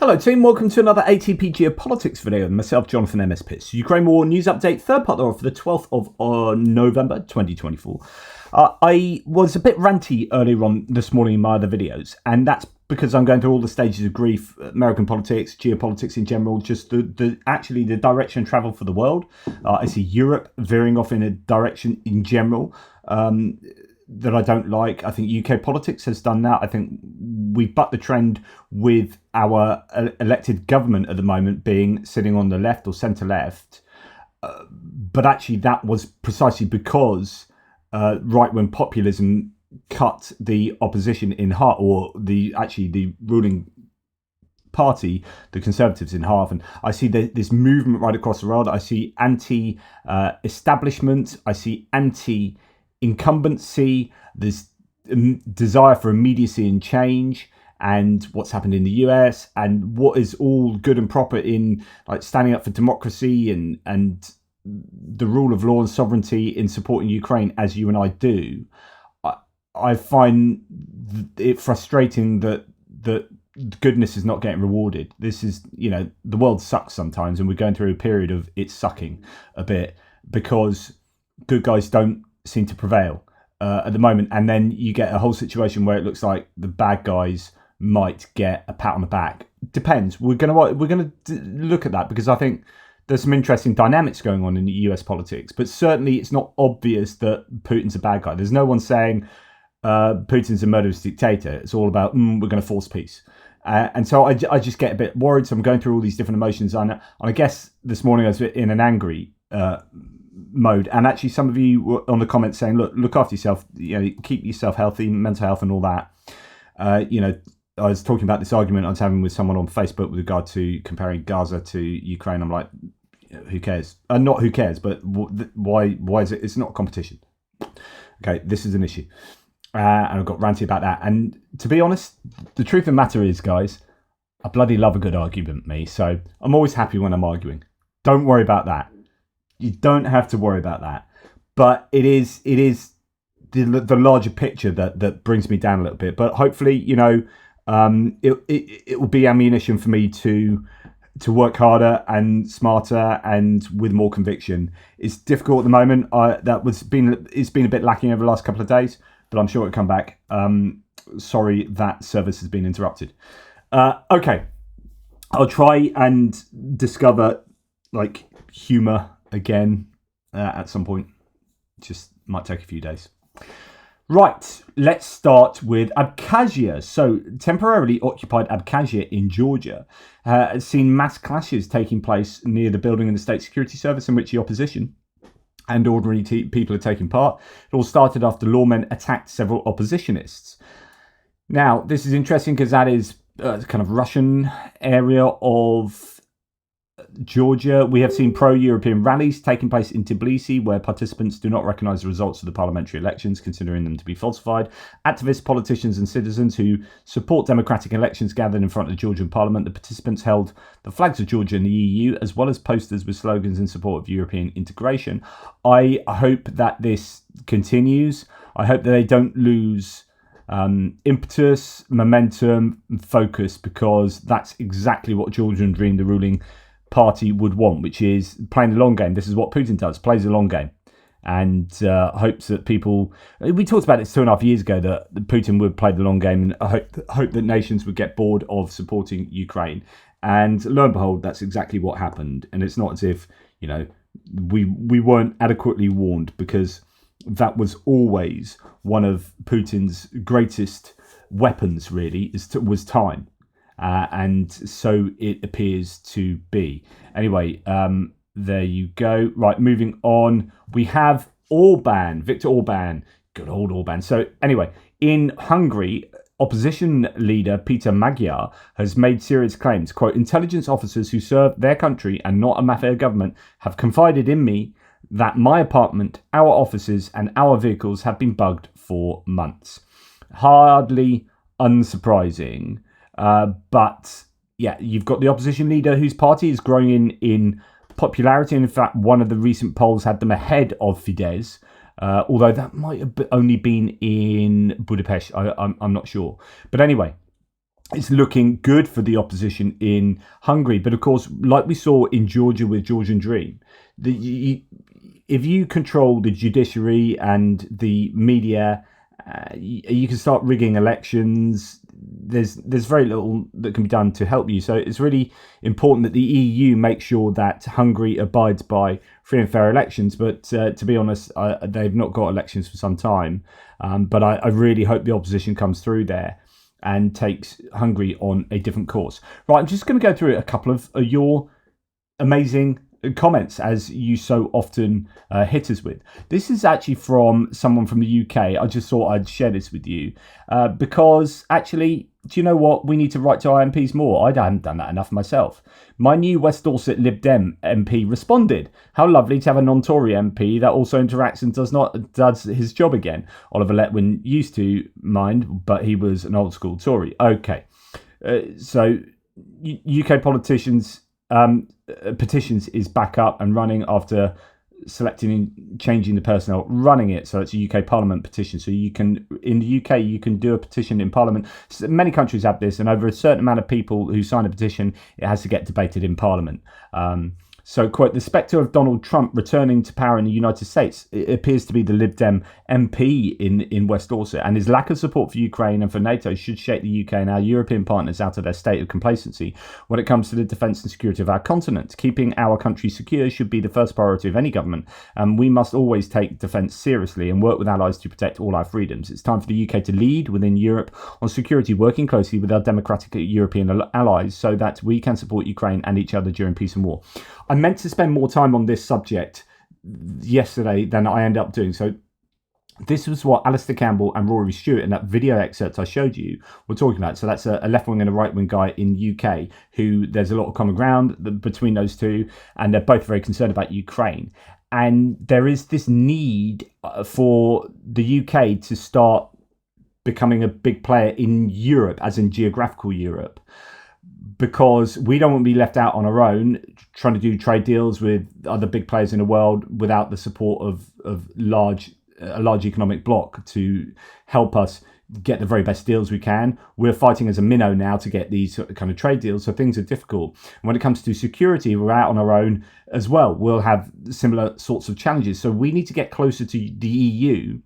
Hello team, welcome to another ATP Geopolitics video with myself, Jonathan MS Pitts. Ukraine War News Update, third part for the 12th of November 2024. I was a bit ranty earlier on this morning in my other videos, and that's because I'm going through all the stages of grief, American politics, geopolitics in general, just the direction of travel for the world. I see Europe veering off in a direction in general that I don't like. I think UK politics has done that. I think we've bucked the trend with our elected government at the moment being sitting on the left or centre left. But actually that was precisely because right-wing populism cut the opposition in half, or the ruling party, the Conservatives, in half. And I see this movement right across the world. I see anti-establishment. I see anti-incumbency. There's desire for immediacy and change, and what's happened in the US, and what is all good and proper in like standing up for democracy and the rule of law and sovereignty in supporting Ukraine, as you and I do. I find it frustrating that goodness is not getting rewarded. This is, the world sucks sometimes, and we're going through a period of it sucking a bit because good guys don't seem to prevail at the moment. And then you get a whole situation where it looks like the bad guys might get a pat on the back. Depends. We're gonna look at that because I think there's some interesting dynamics going on in the US politics, but certainly it's not obvious that Putin's a bad guy. There's no one saying Putin's a murderous dictator. It's all about we're going to force peace. And so I just get a bit worried. So I'm going through all these different emotions. And I guess this morning I was in an angry mode. And actually some of you were on the comments saying, look after yourself, keep yourself healthy, mental health and all that. I was talking about this argument I was having with someone on Facebook with regard to comparing Gaza to Ukraine. I'm like, who cares? Not who cares, but why is it? It's not a competition. Okay, this is an issue. And I've got ranty about that. And to be honest, the truth of the matter is, guys, I bloody love a good argument, me. So I'm always happy when I'm arguing. Don't worry about that. You don't have to worry about that. But it is the larger picture that brings me down a little bit. But hopefully, it will be ammunition for me to work harder and smarter and with more conviction. It's difficult at the moment. It's been a bit lacking over the last couple of days, but I'm sure it'll come back. Sorry that service has been interrupted. Okay, I'll try and discover humour again at some point. Just might take a few days. Right, let's start with Abkhazia. So, temporarily occupied Abkhazia in Georgia has seen mass clashes taking place near the building in the State Security Service in which the opposition and ordinary people are taking part. It all started after lawmen attacked several oppositionists. Now, this is interesting because that is kind of Russian area of Georgia. We have seen pro-European rallies taking place in Tbilisi where participants do not recognise the results of the parliamentary elections, considering them to be falsified. Activists, politicians and citizens who support democratic elections gathered in front of the Georgian parliament. The participants held the flags of Georgia and the EU, as well as posters with slogans in support of European integration. I hope that this continues. I hope that they don't lose impetus, momentum and focus, because that's exactly what Georgian Dream, the ruling party, would want, which is playing the long game. This is what Putin does, plays the long game, and hopes that people. We talked about this 2.5 years ago that Putin would play the long game, and I hope that nations would get bored of supporting Ukraine. And lo and behold, that's exactly what happened. And it's not as if we weren't adequately warned, because that was always one of Putin's greatest weapons. Really, was time. And so it appears to be. Anyway, there you go. Right, moving on. We have Viktor Orban. Good old Orban. So anyway, in Hungary, opposition leader Peter Magyar has made serious claims. Quote, intelligence officers who serve their country and not a mafia government have confided in me that my apartment, our offices and our vehicles have been bugged for months. Hardly unsurprising. But yeah, you've got the opposition leader whose party is growing in popularity. And in fact, one of the recent polls had them ahead of Fidesz, although that might have only been in Budapest. I'm not sure. But anyway, it's looking good for the opposition in Hungary. But of course, like we saw in Georgia with Georgian Dream, if you control the judiciary and the media, you can start rigging elections. There's very little that can be done to help you. So it's really important that the EU makes sure that Hungary abides by free and fair elections. But to be honest, they've not got elections for some time. But I really hope the opposition comes through there and takes Hungary on a different course. Right, I'm just going to go through a couple of your amazing comments, as you so often hit us with. This is actually from someone from the UK. I just thought I'd share this with you because actually, do you know what? We need to write to our MPs more. I haven't done that enough myself. My new West Dorset Lib Dem MP responded, "How lovely to have a non-Tory MP that also interacts and does his job again. Oliver Letwin used to mind, but he was an old school Tory." Okay, so UK politicians. Petitions is back up and running after selecting and changing the personnel running it. So it's a UK Parliament petition. So you can, in the UK, you can do a petition in Parliament. So many countries have this, and over a certain amount of people who sign a petition, it has to get debated in Parliament. So, quote, "The spectre of Donald Trump returning to power in the United States, it appears to be the Lib Dem MP in West Dorset, and his lack of support for Ukraine and for NATO should shake the UK and our European partners out of their state of complacency when it comes to the defence and security of our continent. Keeping our country secure should be the first priority of any government, and we must always take defence seriously and work with allies to protect all our freedoms. It's time for the UK to lead within Europe on security, working closely with our democratic European allies so that we can support Ukraine and each other during peace and war." I meant to spend more time on this subject yesterday than I ended up doing. So this was what Alistair Campbell and Rory Stewart in that video excerpt I showed you were talking about. So that's a left-wing and a right-wing guy in UK who there's a lot of common ground between those two, and they're both very concerned about Ukraine. And there is this need for the UK to start becoming a big player in Europe, as in geographical Europe, because we don't want to be left out on our own trying to do trade deals with other big players in the world without the support of a large economic bloc to help us get the very best deals we can. We're fighting as a minnow now to get these kind of trade deals, so things are difficult. And when it comes to security, we're out on our own as well. We'll have similar sorts of challenges. So we need to get closer to the EU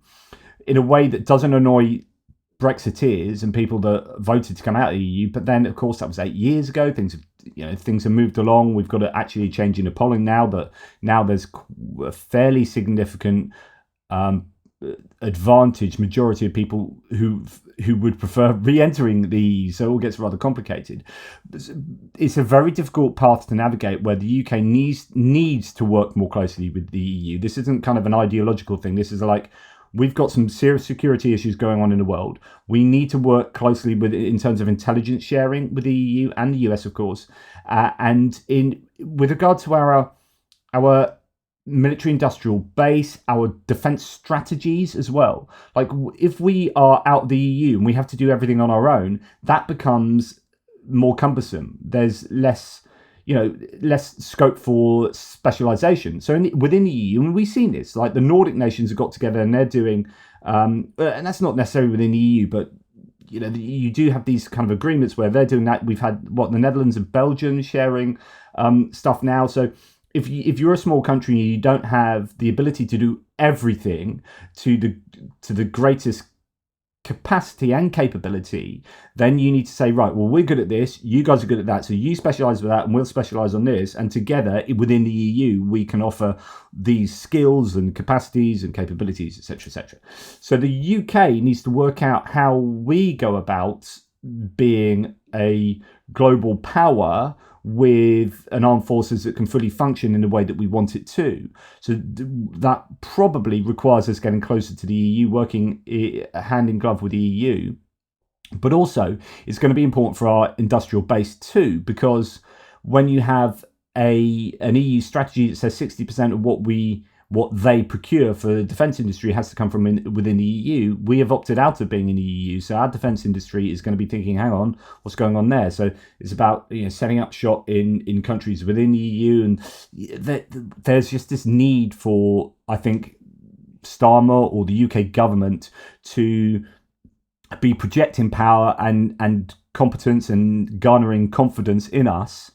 in a way that doesn't annoy Brexiteers and people that voted to come out of the EU. But then, of course, that was 8 years ago. Things have moved along. We've got to actually change in the polling now that there's a fairly significant advantage majority of people who would prefer re-entering the EU. So it all gets rather complicated. It's a very difficult path to navigate where the UK needs to work more closely with the EU. This isn't kind of an ideological thing. This is like, we've got some serious security issues going on in the world. We need to work closely in terms of intelligence sharing with the EU and the US, of course, and with regard to our military industrial base, our defense strategies as well. Like, if we are out of the EU and we have to do everything on our own, that becomes more cumbersome. There's less scope for specialization. So within the EU, and we've seen this, like the Nordic nations have got together and they're doing, and that's not necessarily within the EU, but you do have these kind of agreements where they're doing that. We've had the Netherlands and Belgium sharing stuff now. So if you're a small country and you don't have the ability to do everything to the greatest capacity and capability, then you need to say, right, well, we're good at this, you guys are good at that, so you specialize with that and we'll specialize on this, and together within the EU we can offer these skills and capacities and capabilities, etc. So the UK needs to work out how we go about being a global power with an armed forces that can fully function in the way that we want it to. So that probably requires us getting closer to the EU, working hand in glove with the EU. But also, it's going to be important for our industrial base too, because when you have an EU strategy that says 60% of what they procure for the defence industry has to come from within the EU, we have opted out of being in the EU. So our defence industry is going to be thinking, hang on, what's going on there? So it's about setting up shop in countries within the EU, and there's just this need for, I think, Starmer or the UK government to be projecting power and competence and garnering confidence in us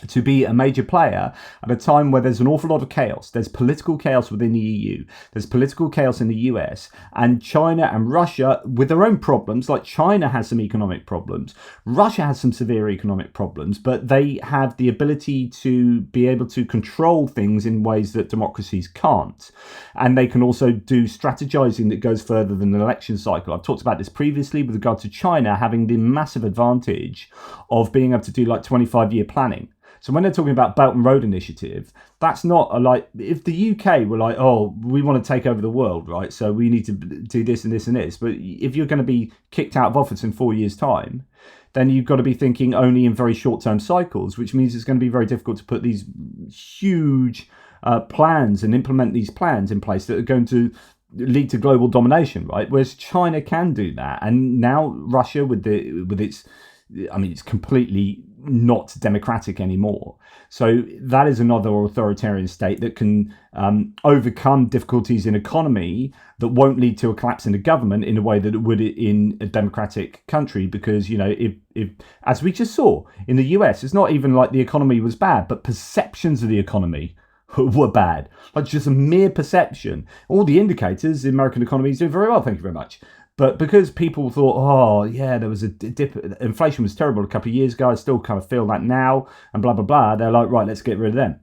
to be a major player at a time where there's an awful lot of chaos. There's political chaos within the EU. There's political chaos in the US. And China and Russia, with their own problems, like China has some economic problems. Russia has some severe economic problems, but they have the ability to be able to control things in ways that democracies can't. And they can also do strategizing that goes further than an election cycle. I've talked about this previously with regard to China having the massive advantage of being able to do like 25-year planning. So when they're talking about Belt and Road Initiative, that's not like, if the UK were like, oh, we want to take over the world, right? So we need to do this and this and this. But if you're going to be kicked out of office in 4 years' time, then you've got to be thinking only in very short-term cycles, which means it's going to be very difficult to put these huge plans and implement these plans in place that are going to lead to global domination, right? Whereas China can do that. And now Russia with its, I mean, it's completely not democratic anymore. So that is another authoritarian state that can overcome difficulties in economy that won't lead to a collapse in the government in a way that it would in a democratic country. Because, you know, if as we just saw in the US, it's not even like the economy was bad, but perceptions of the economy were bad. Like just a mere perception. All the indicators, the American economy is doing very well, thank you very much. But because people thought, oh, yeah, there was a dip, inflation was terrible a couple of years ago, I still kind of feel that now, and blah, blah, blah, they're like, right, let's get rid of them.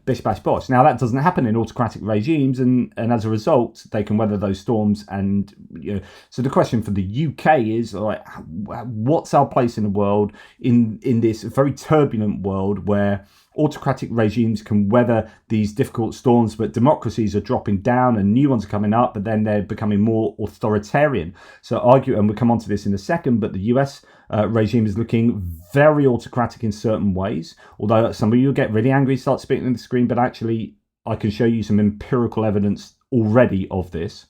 Bish, bash, bosh. Now, that doesn't happen in autocratic regimes, and as a result, they can weather those storms. And, you know, so the question for the UK is, like, what's our place in the world, in this very turbulent world where autocratic regimes can weather these difficult storms, but democracies are dropping down and new ones are coming up, but then they're becoming more authoritarian. So and we'll come on to this in a second, but the US regime is looking very autocratic in certain ways, although some of you get really angry, start spitting on the screen, but actually I can show you some empirical evidence already of this.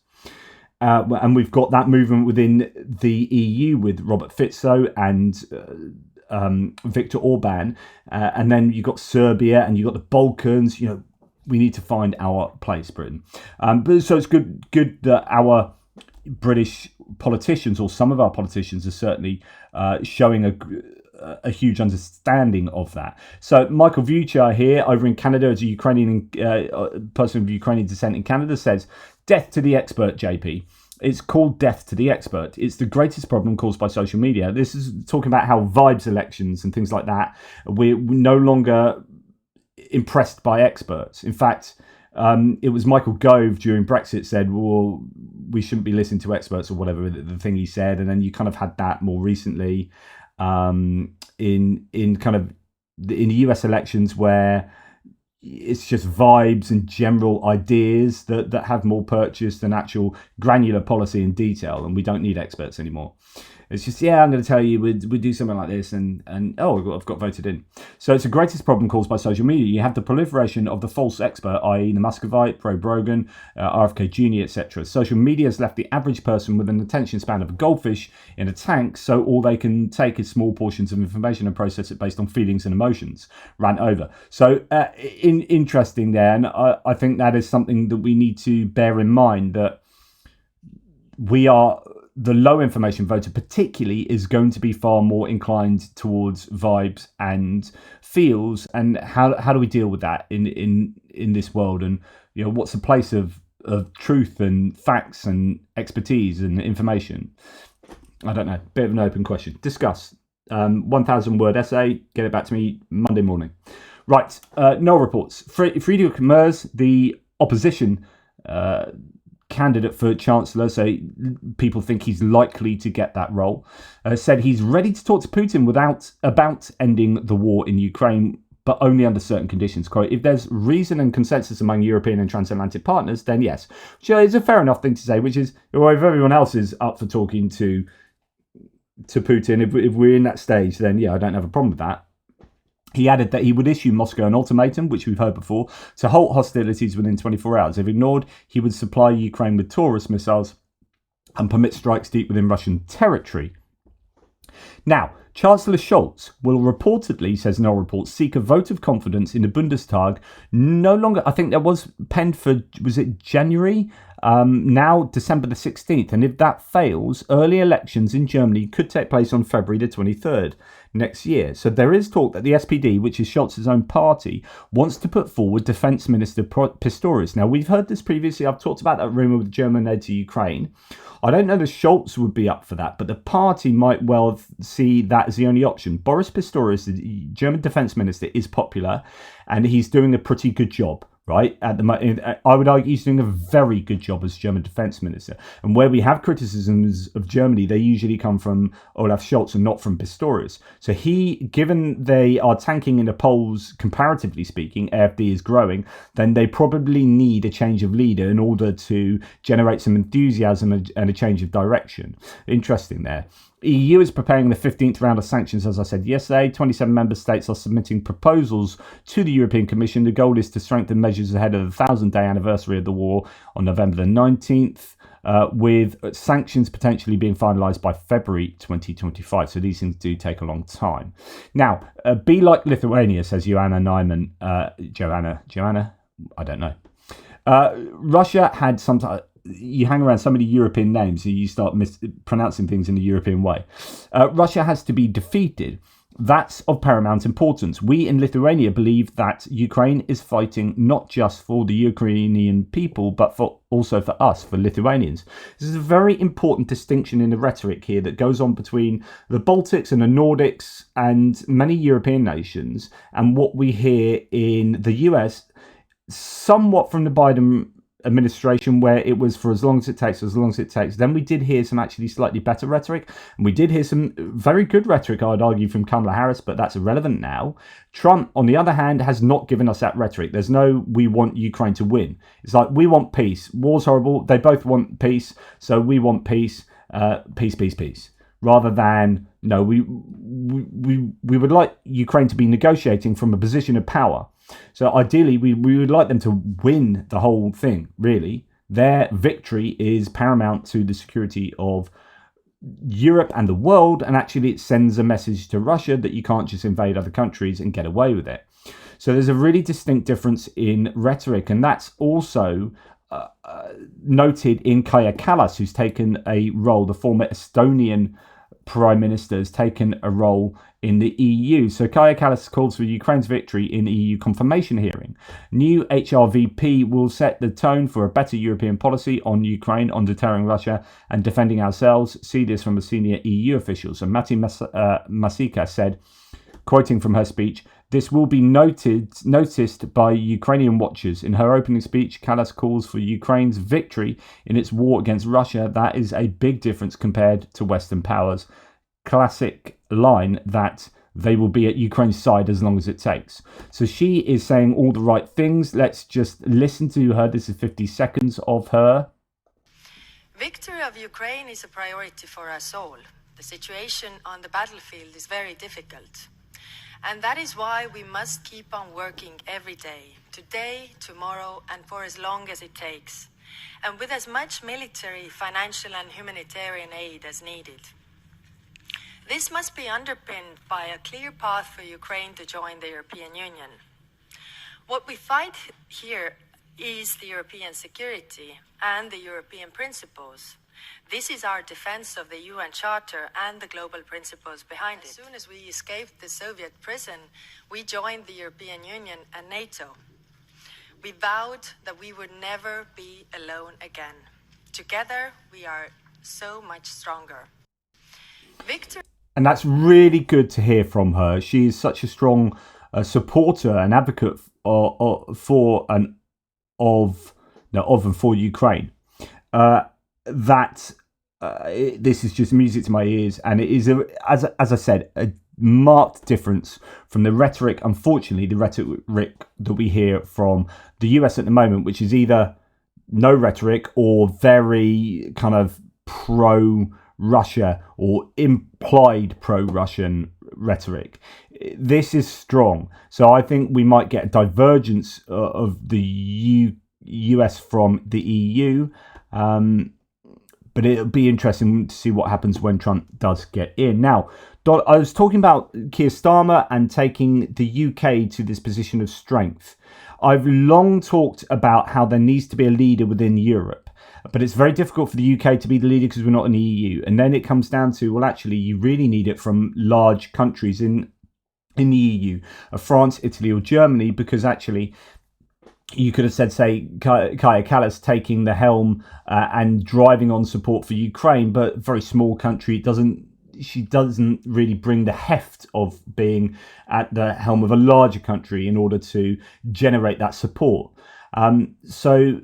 And we've got that movement within the EU with Robert Fico and Viktor Orban, and then you've got Serbia and you've got the Balkans. You know, we need to find our place, Britain. But so it's good that our British politicians, or some of our politicians, are certainly showing a huge understanding of that. So Michael Vuchar here over in Canada, as a Ukrainian person of Ukrainian descent in Canada, says, "Death to the expert, JP. It's called death to the expert. It's the greatest problem caused by social media." This is talking about how vibes elections and things like that, we're no longer impressed by experts. In fact, it was Michael Gove during Brexit said, well, we shouldn't be listening to experts, or whatever the thing he said. And then you kind of had that more recently in the US elections, where it's just vibes and general ideas that have more purchase than actual granular policy and detail, and we don't need experts anymore. It's just, yeah, I'm going to tell you, we do something like this, and oh, I've got voted in. So it's the greatest problem caused by social media. You have the proliferation of the false expert, i.e. the Muscovite, pro-Brogan, RFK Jr., etc. Social media has left the average person with an attention span of a goldfish in a tank, so all they can take is small portions of information and process it based on feelings and emotions. Rant over. So interesting there, and I think that is something that we need to bear in mind, that the low information voter particularly is going to be far more inclined towards vibes and feels. And how do we deal with that in this world? And, you know, what's the place of truth and facts and expertise and information? I don't know. Bit of an open question. Discuss. 1,000 word essay. Get it back to me Monday morning. Right. Noel reports. Friedrich Merz, the opposition candidate for Chancellor, so people think he's likely to get that role, said he's ready to talk to Putin about ending the war in Ukraine, but only under certain conditions. Quote, if there's reason and consensus among European and transatlantic partners, then yes. Which is a fair enough thing to say, which is, well, if everyone else is up for talking to Putin, if we're in that stage, then yeah, I don't have a problem with that. He added that he would issue Moscow an ultimatum, which we've heard before, to halt hostilities within 24 hours. If ignored, he would supply Ukraine with Taurus missiles and permit strikes deep within Russian territory. Now, Chancellor Scholz will reportedly, says Null Report, seek a vote of confidence in the Bundestag no longer, I think that was penned for, was it January? Now December the 16th. And if that fails, early elections in Germany could take place on February the 23rd next year. So there is talk that the SPD, which is Scholz's own party, wants to put forward Defence Minister Pistorius. Now, we've heard this previously. I've talked about that rumour with German aid to Ukraine. I don't know that Scholz would be up for that, but the party might well see that as the only option. Boris Pistorius, the German defence minister, is popular, and he's doing a pretty good job. Right at the moment, I would argue he's doing a very good job as German defence minister. And where we have criticisms of Germany, they usually come from Olaf Scholz and not from Pistorius. So given they are tanking in the polls, comparatively speaking, AfD is growing, then they probably need a change of leader in order to generate some enthusiasm and a change of direction. Interesting there. EU is preparing the 15th round of sanctions, as I said yesterday. 27 member states are submitting proposals to the European Commission. The goal is to strengthen measures ahead of the 1,000-day anniversary of the war on November the 19th, with sanctions potentially being finalised by February 2025. So these things do take a long time. Now, be like Lithuania, says Joanna Nyman. Joanna? I don't know. Russia had some... You hang around so many European names, so you start mispronouncing things in the European way. Russia has to be defeated. That's of paramount importance. We in Lithuania believe that Ukraine is fighting not just for the Ukrainian people, but also for us, for Lithuanians. This is a very important distinction in the rhetoric here that goes on between the Baltics and the Nordics and many European nations, and what we hear in the US, somewhat from the Biden administration, where it was for as long as it takes. Then we did hear some actually slightly better rhetoric, and we did hear some very good rhetoric, I'd argue, from Kamala Harris, but that's irrelevant now. Trump, on the other hand, has not given us that rhetoric. There's no we want Ukraine to win. It's like, we want peace. War's horrible. They both want peace, so we want peace. Peace. Rather than, no, we would like Ukraine to be negotiating from a position of power. So ideally, we would like them to win the whole thing, really. Their victory is paramount to the security of Europe and the world, and actually it sends a message to Russia that you can't just invade other countries and get away with it. So there's a really distinct difference in rhetoric, and that's also noted in Kaja Kallas, who's taken a role, the former Estonian Prime Minister has taken a role in the EU. So Kaja Kallas calls for Ukraine's victory in EU confirmation hearing. New HRVP will set the tone for a better European policy on Ukraine, on deterring Russia and defending ourselves. See this from a senior EU official. So Matti Masika said, quoting from her speech, "This will be noticed by Ukrainian watchers." In her opening speech, Kallas calls for Ukraine's victory in its war against Russia. That is a big difference compared to Western powers. Classic line that they will be at Ukraine's side as long as it takes. So she is saying all the right things. Let's just listen to her. This is 50 seconds of her. Victory of Ukraine is a priority for us all. The situation on the battlefield is very difficult. And that is why we must keep on working every day, today, tomorrow, and for as long as it takes, and with as much military, financial, and humanitarian aid as needed. This must be underpinned by a clear path for Ukraine to join the European Union. What we fight here is the European security and the European principles. This is our defense of the UN Charter and the global principles behind it. As soon as we escaped the Soviet prison, we joined the European Union and NATO. We vowed that we would never be alone again. Together, we are so much stronger. Victory. And that's really good to hear from her. She is such a strong supporter and advocate for and for Ukraine. This is just music to my ears, and it is, as I said, a marked difference from the rhetoric, unfortunately, the rhetoric that we hear from the US at the moment, which is either no rhetoric or very kind of pro-Russia or implied pro-Russian rhetoric. This is strong. So I think we might get a divergence of the US from the EU. But it'll be interesting to see what happens when Trump does get in. Now, I was talking about Keir Starmer and taking the UK to this position of strength. I've long talked about how there needs to be a leader within Europe, but it's very difficult for the UK to be the leader because we're not in the EU. And then it comes down to, well, actually, you really need it from large countries in the EU, France, Italy, or Germany, because actually you could have said, say, Kaja Kallas taking the helm and driving on support for Ukraine, but very small country, she doesn't really bring the heft of being at the helm of a larger country in order to generate that support. So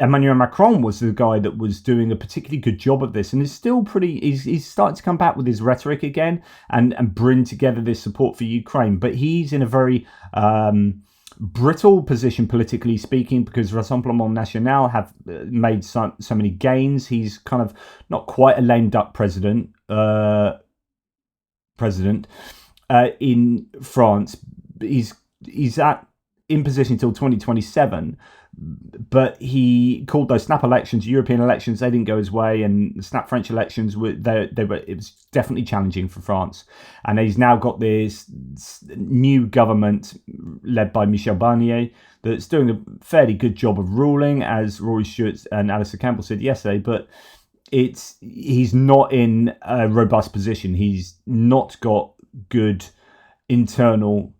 Emmanuel Macron was the guy that was doing a particularly good job of this, and is still he's starting to come back with his rhetoric again and bring together this support for Ukraine. But he's in a very brittle position politically speaking, because Rassemblement National have made so many gains. He's kind of not quite a lame duck president in France. He's in position until 2027, but he called those snap elections, European elections, they didn't go his way, and the snap French elections it was definitely challenging for France. And he's now got this new government led by Michel Barnier that's doing a fairly good job of ruling, as Rory Stewart and Alistair Campbell said yesterday, but he's not in a robust position. He's not got good internal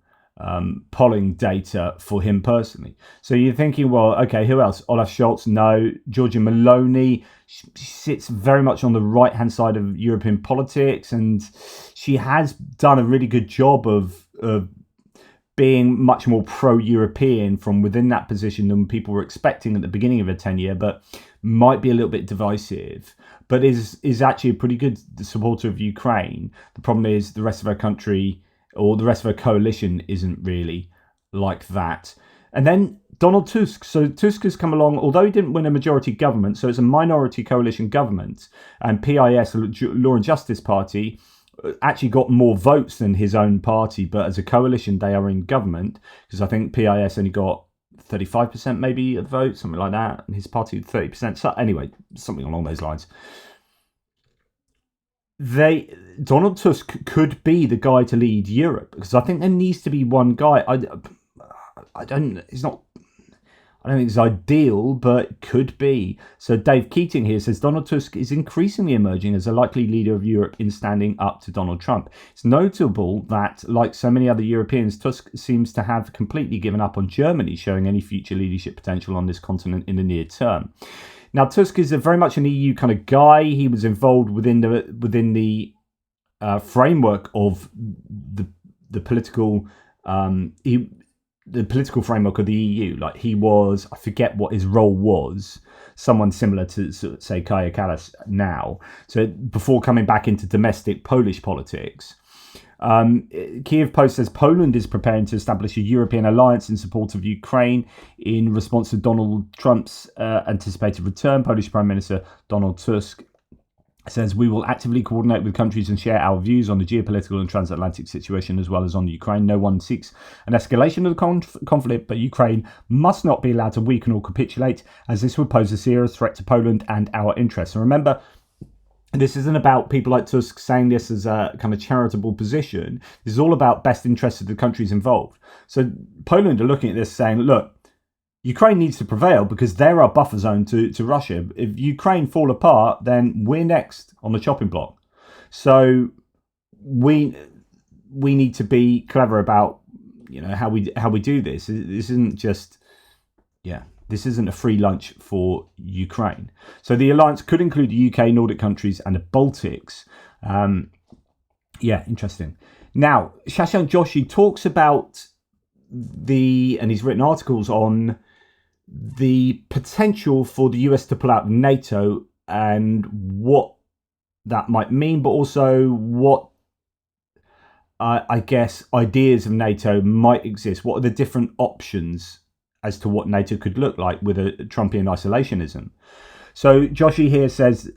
polling data for him personally. So you're thinking, well, okay, who else? Olaf Scholz? No. Giorgia Meloni, she sits very much on the right-hand side of European politics, and she has done a really good job of being much more pro-European from within that position than people were expecting at the beginning of her tenure, but might be a little bit divisive, but is actually a pretty good supporter of Ukraine. The problem is the rest of her country, or the rest of her coalition, isn't really like that. And then Donald Tusk. So Tusk has come along, although he didn't win a majority government, so it's a minority coalition government, and PIS, Law and Justice Party, actually got more votes than his own party, but as a coalition they are in government, because I think PIS only got 35% maybe of the vote, something like that, and his party 30%. So anyway, something along those lines. Donald Tusk could be the guy to lead Europe, because I think there needs to be one guy. I don't think it's ideal, but could be. So Dave Keating here says Donald Tusk is increasingly emerging as a likely leader of Europe in standing up to Donald Trump. It's notable that, like so many other Europeans, Tusk seems to have completely given up on Germany showing any future leadership potential on this continent in the near term. Now, Tusk is very much an EU kind of guy. He was involved within the framework of the political the political framework of the EU. Like, he was, I forget what his role was, someone similar to, say, Kaja Kallas now. So before coming back into domestic Polish politics. Kiev Post says Poland is preparing to establish a European alliance in support of Ukraine in response to Donald Trump's anticipated return. Polish Prime Minister Donald Tusk says we will actively coordinate with countries and share our views on the geopolitical and transatlantic situation, as well as on Ukraine. No one seeks an escalation of the conflict, but Ukraine must not be allowed to weaken or capitulate, as this would pose a serious threat to Poland and our interests. And remember, this isn't about people like Tusk saying this as a kind of charitable position. This is all about best interests of the countries involved. So Poland are looking at this saying, look, Ukraine needs to prevail because they're our buffer zone to Russia. If Ukraine fall apart, then we're next on the chopping block. So we need to be clever about, you know, how we do this. This isn't just, this isn't a free lunch for Ukraine. So the alliance could include the UK, Nordic countries, and the Baltics. Interesting. Now, Shashank Joshi talks about and he's written articles on the potential for the US to pull out of NATO and what that might mean, but also what I guess ideas of NATO might exist. What are the different options as to what NATO could look like with a Trumpian isolationism? So Joshi here says,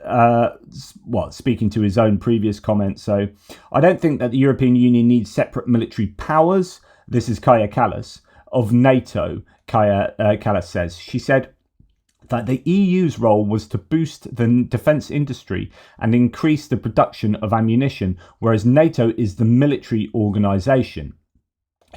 speaking to his own previous comments, so I don't think that the European Union needs separate military powers. This is Kaja Kallas of NATO. Kaja Kallas says, she said, that the EU's role was to boost the defence industry and increase the production of ammunition, whereas NATO is the military organisation.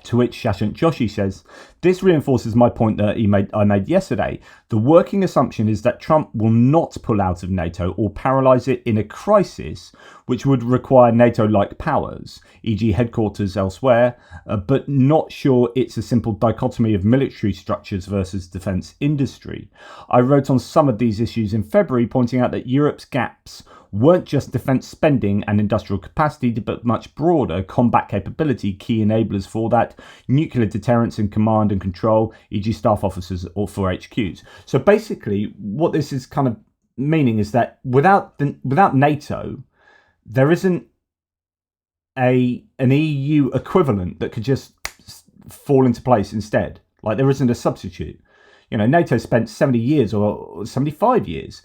To which Shashant Joshi says, this reinforces my point that I made yesterday. The working assumption is that Trump will not pull out of NATO or paralyse it in a crisis, which would require NATO-like powers, e.g. headquarters elsewhere, but not sure it's a simple dichotomy of military structures versus defence industry. I wrote on some of these issues in February, pointing out that Europe's gaps weren't just defence spending and industrial capacity, but much broader combat capability, key enablers for that, nuclear deterrence and command and control, e.g. staff officers or for HQs. So basically, what this is kind of meaning is that without NATO, there isn't an EU equivalent that could just fall into place instead. Like, there isn't a substitute. You know, NATO spent 70 years or 75 years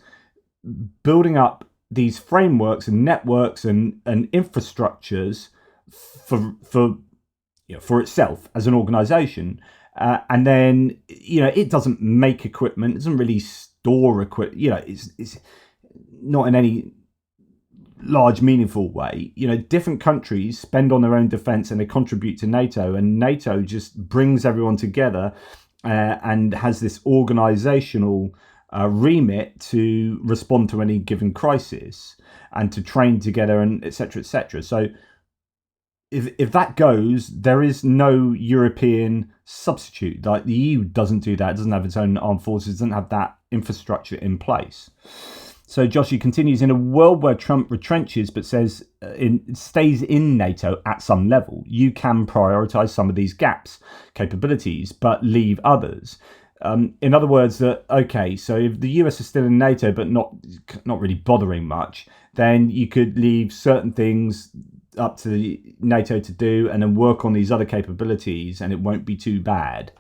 building up these frameworks and networks and infrastructures for itself as an organization, and then it doesn't make equipment, it doesn't really store equipment. It's not in any large meaningful way. Different countries spend on their own defense and they contribute to NATO, and NATO just brings everyone together and has this organizational remit to respond to any given crisis and to train together and etc. etc. So if that goes, there is no European substitute. Like, the EU doesn't do that. It doesn't have its own armed forces, doesn't have that infrastructure in place. So Joshi continues, in a world where Trump retrenches but says stays in NATO at some level, you can prioritise some of these gaps, capabilities, but leave others. In other words, so if the US is still in NATO but not really bothering much, then you could leave certain things up to NATO to do and then work on these other capabilities, and it won't be too bad.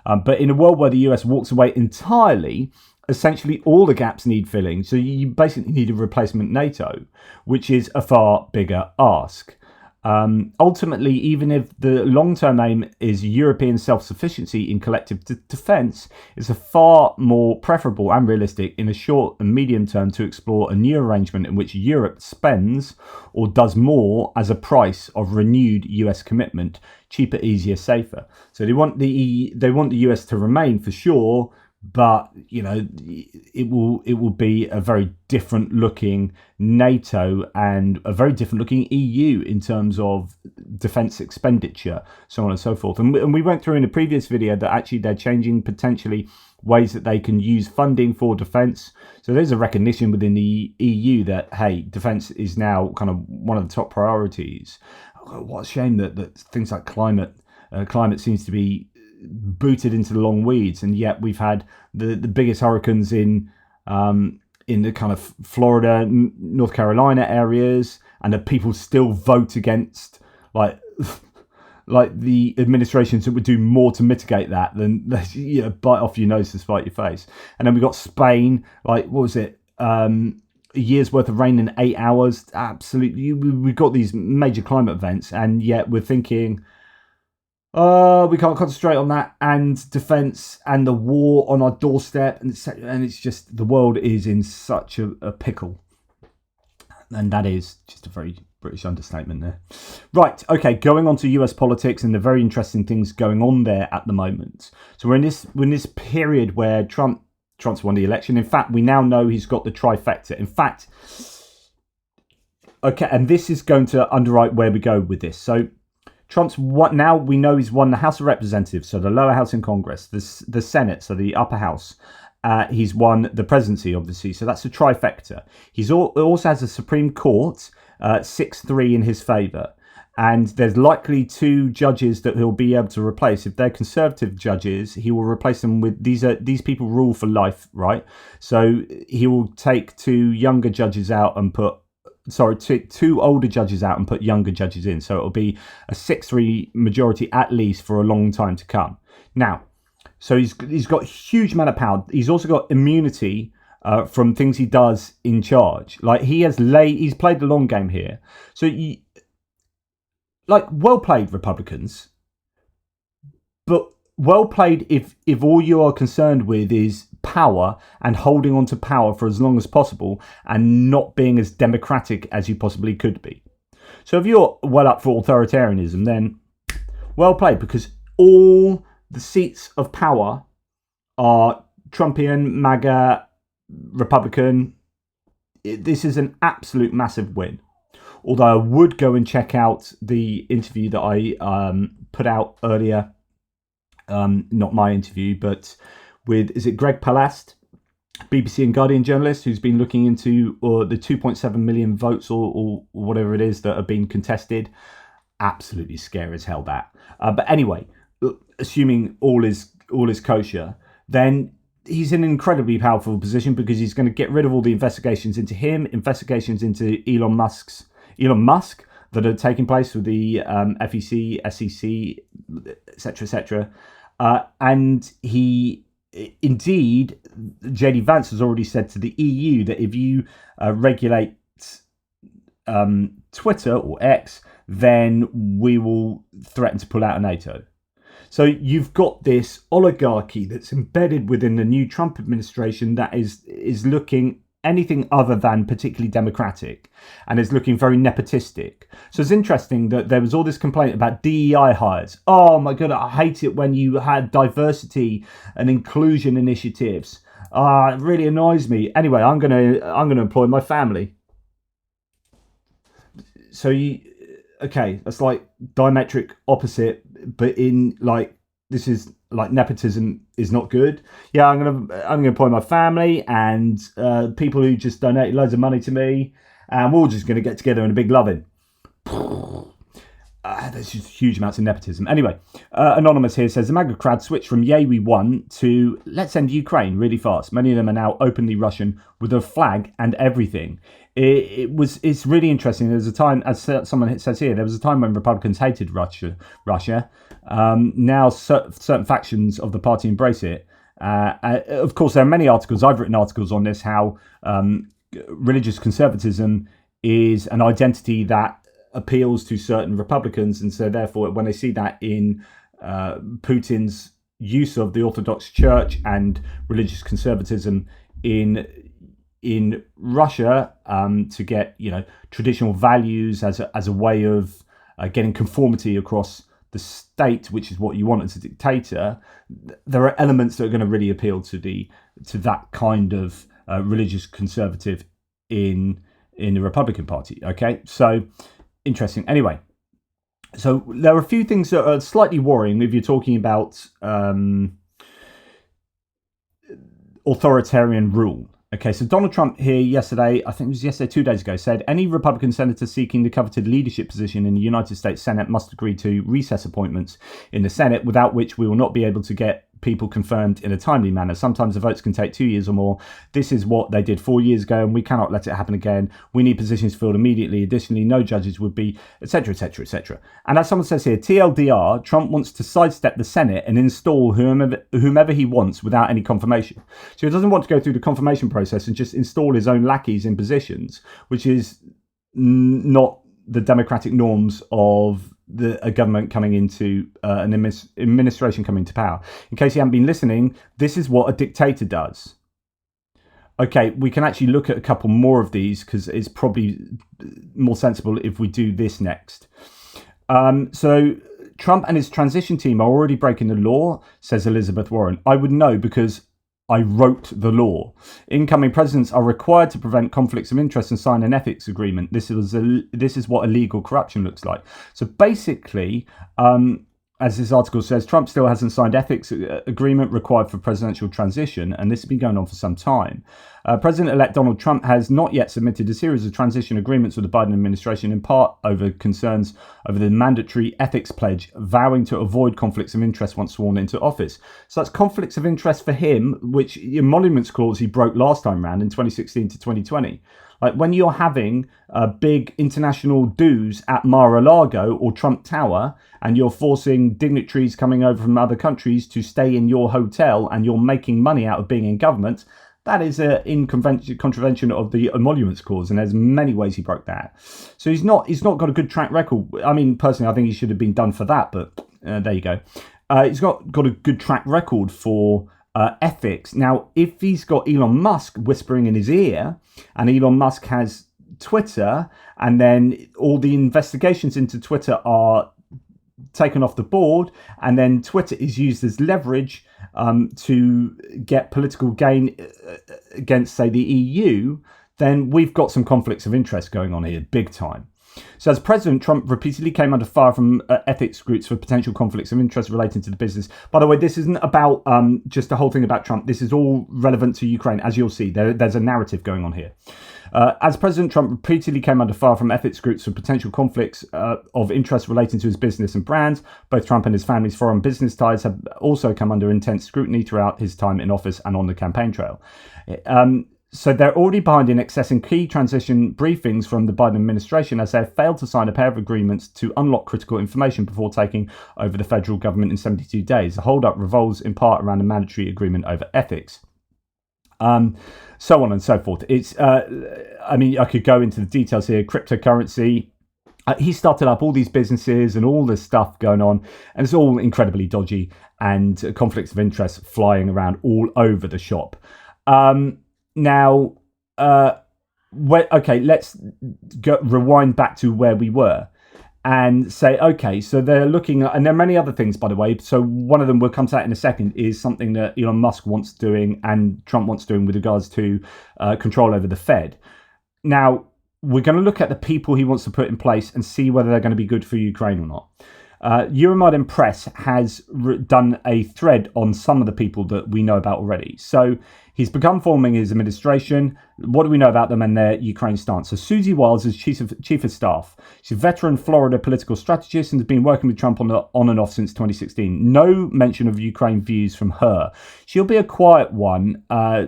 But in a world where the US walks away entirely, essentially all the gaps need filling. So you basically need a replacement NATO, which is a far bigger ask. Ultimately, even if the long-term aim is European self-sufficiency in collective defence, it's a far more preferable and realistic in the short and medium term to explore a new arrangement in which Europe spends or does more as a price of renewed US commitment, cheaper, easier, safer. So they want the US to remain for sure, but it will be a very different looking NATO and a very different looking EU in terms of defence expenditure, so on and so forth. And we went through in a previous video that actually they're changing potentially ways that they can use funding for defence. So there's a recognition within the EU that, hey, defence is now kind of one of the top priorities. What a shame that things like climate seems to be booted into the long weeds, and yet we've had the biggest hurricanes in the kind of Florida, North Carolina areas, and that people still vote against like the administrations that would do more to mitigate that than bite off your nose to spite your face. And then we got Spain, like, what was it, a year's worth of rain in 8 hours. Absolutely, we've got these major climate events, and yet we're thinking, we can't concentrate on that and defence and the war on our doorstep, and it's just, the world is in such a pickle. And that is just a very British understatement there. Right, okay, going on to US politics and the very interesting things going on there at the moment. So we're in this period where Trump's won the election. In fact, we now know he's got the trifecta. In fact, okay, and this is going to underwrite where we go with this. So Trump's won, now we know he's won the House of Representatives, so the lower house in Congress, the Senate, so the upper house. He's won the presidency, obviously, so that's a trifecta. He also has a Supreme Court 6-3 in his favour, and there's likely 2 judges that he'll be able to replace. If they're conservative judges, he will replace them with these people rule for life, right? So he will take 2 younger judges out and take 2 older judges out and put younger judges in. So it'll be a 6-3 majority at least for a long time to come. Now, so he's got a huge amount of power. He's also got immunity from things he does in charge. Like, he's played the long game here. So, well played, Republicans. But well played if all you are concerned with is power and holding on to power for as long as possible and not being as democratic as you possibly could be. So if you're well up for authoritarianism, then well played, because all the seats of power are Trumpian, MAGA, Republican. This is an absolute massive win. Although I would go and check out the interview that I put out earlier. Not my interview, but with, is it Greg Palast, BBC and Guardian journalist, who's been looking into the 2.7 million votes or whatever it is that are being contested. Absolutely scary as hell, that. But anyway, assuming all is kosher, then he's in an incredibly powerful position, because he's going to get rid of all the investigations into him, investigations into Elon Musk that are taking place with the FEC, SEC, etc., and he, indeed, JD Vance has already said to the EU that if you regulate Twitter or X, then we will threaten to pull out of NATO. So you've got this oligarchy that's embedded within the new Trump administration that is looking anything other than particularly democratic, and is looking very nepotistic. So it's interesting that there was all this complaint about DEI hires. Oh my god, I hate it when you had diversity and inclusion initiatives. It really annoys me. Anyway, I'm gonna employ my family. So that's like diametric opposite, but in like, this is like nepotism is not good. Yeah, I'm gonna employ my family and people who just donate loads of money to me, and we're all just gonna get together in a big loving. There's just huge amounts of nepotism. Anyway, Anonymous here says the MAGA crowd switched from "Yay, we won" to "Let's end Ukraine" really fast. Many of them are now openly Russian with a flag and everything. It's really interesting. There's a time, as someone says here, there was a time when Republicans hated Russia. Now certain factions of the party embrace it. Of course, there are many articles. I've written articles on this, how religious conservatism is an identity that appeals to certain Republicans, and so therefore when they see that in Putin's use of the Orthodox Church and religious conservatism in Russia to get traditional values as a way of getting conformity across the state, which is what you want as a dictator, there are elements that are going to really appeal to that kind of religious conservative in the Republican Party. Okay, so interesting. Anyway, so there are a few things that are slightly worrying if you're talking about authoritarian rule. Okay, so Donald Trump here yesterday, I think it was yesterday, 2 days ago, said any Republican senator seeking the coveted leadership position in the United States Senate must agree to recess appointments in the Senate, without which we will not be able to get people confirmed in a timely manner. Sometimes the votes can take 2 years or more. This is what they did 4 years ago, and we cannot let it happen again. We need positions filled immediately. Additionally, no judges would be, etc., etc., etc. And as someone says here, TLDR, Trump wants to sidestep the Senate and install whomever he wants without any confirmation. So he doesn't want to go through the confirmation process and just install his own lackeys in positions, which is not the democratic norms of a government coming into an administration coming to power. In case you haven't been listening, this is what a dictator does. Okay, we can actually look at a couple more of these because it's probably more sensible if we do this next. So Trump and his transition team are already breaking the law, says Elizabeth Warren. I would know because I wrote the law. Incoming presidents are required to prevent conflicts of interest and sign an ethics agreement. This is what illegal corruption looks like. So basically, as this article says, Trump still hasn't signed ethics agreement required for presidential transition, and this has been going on for some time. President-elect Donald Trump has not yet submitted a series of transition agreements with the Biden administration, in part over concerns over the mandatory ethics pledge, vowing to avoid conflicts of interest once sworn into office. So that's conflicts of interest for him, which emoluments clause he broke last time round in 2016 to 2020. Like when you're having big international dues at Mar-a-Lago or Trump Tower, and you're forcing dignitaries coming over from other countries to stay in your hotel, and you're making money out of being in government, that is in contravention of the emoluments clause, and there's many ways he broke that. So he's not got a good track record. I mean, personally, I think he should have been done for that, but there you go. He's got a good track record for ethics. Now, if he's got Elon Musk whispering in his ear, and Elon Musk has Twitter, and then all the investigations into Twitter are taken off the board, and then Twitter is used as leverage to get political gain against, say, the EU, then we've got some conflicts of interest going on here, big time. So as president, Trump repeatedly came under fire from ethics groups for potential conflicts of interest relating to the business. By the way, this isn't about just the whole thing about Trump. This is all relevant to Ukraine. As you'll see, there's a narrative going on here. As President Trump repeatedly came under fire from ethics groups for potential conflicts of interest relating to his business and brands, both Trump and his family's foreign business ties have also come under intense scrutiny throughout his time in office and on the campaign trail. So they're already behind in accessing key transition briefings from the Biden administration, as they have failed to sign a pair of agreements to unlock critical information before taking over the federal government in 72 days. The holdup revolves in part around a mandatory agreement over ethics. So on and so forth. It's, I mean, I could go into the details here. Cryptocurrency. He started up all these businesses and all this stuff going on, and it's all incredibly dodgy, and conflicts of interest flying around all over the shop. Now, okay, let's rewind back to where we were and say, okay, so they're looking at, and there are many other things, by the way. So one of them we'll come to that in a second, is something that Elon Musk wants doing and Trump wants doing with regards to control over the Fed. Now, we're going to look at the people he wants to put in place and see whether they're going to be good for Ukraine or not. Euromodern Press has done a thread on some of the people that we know about already. So he's begun forming his administration. What do we know about them and their Ukraine stance? So Susie Wiles is chief of staff. She's a veteran Florida political strategist and has been working with Trump on and off since 2016. No mention of Ukraine views from her. She'll be a quiet one.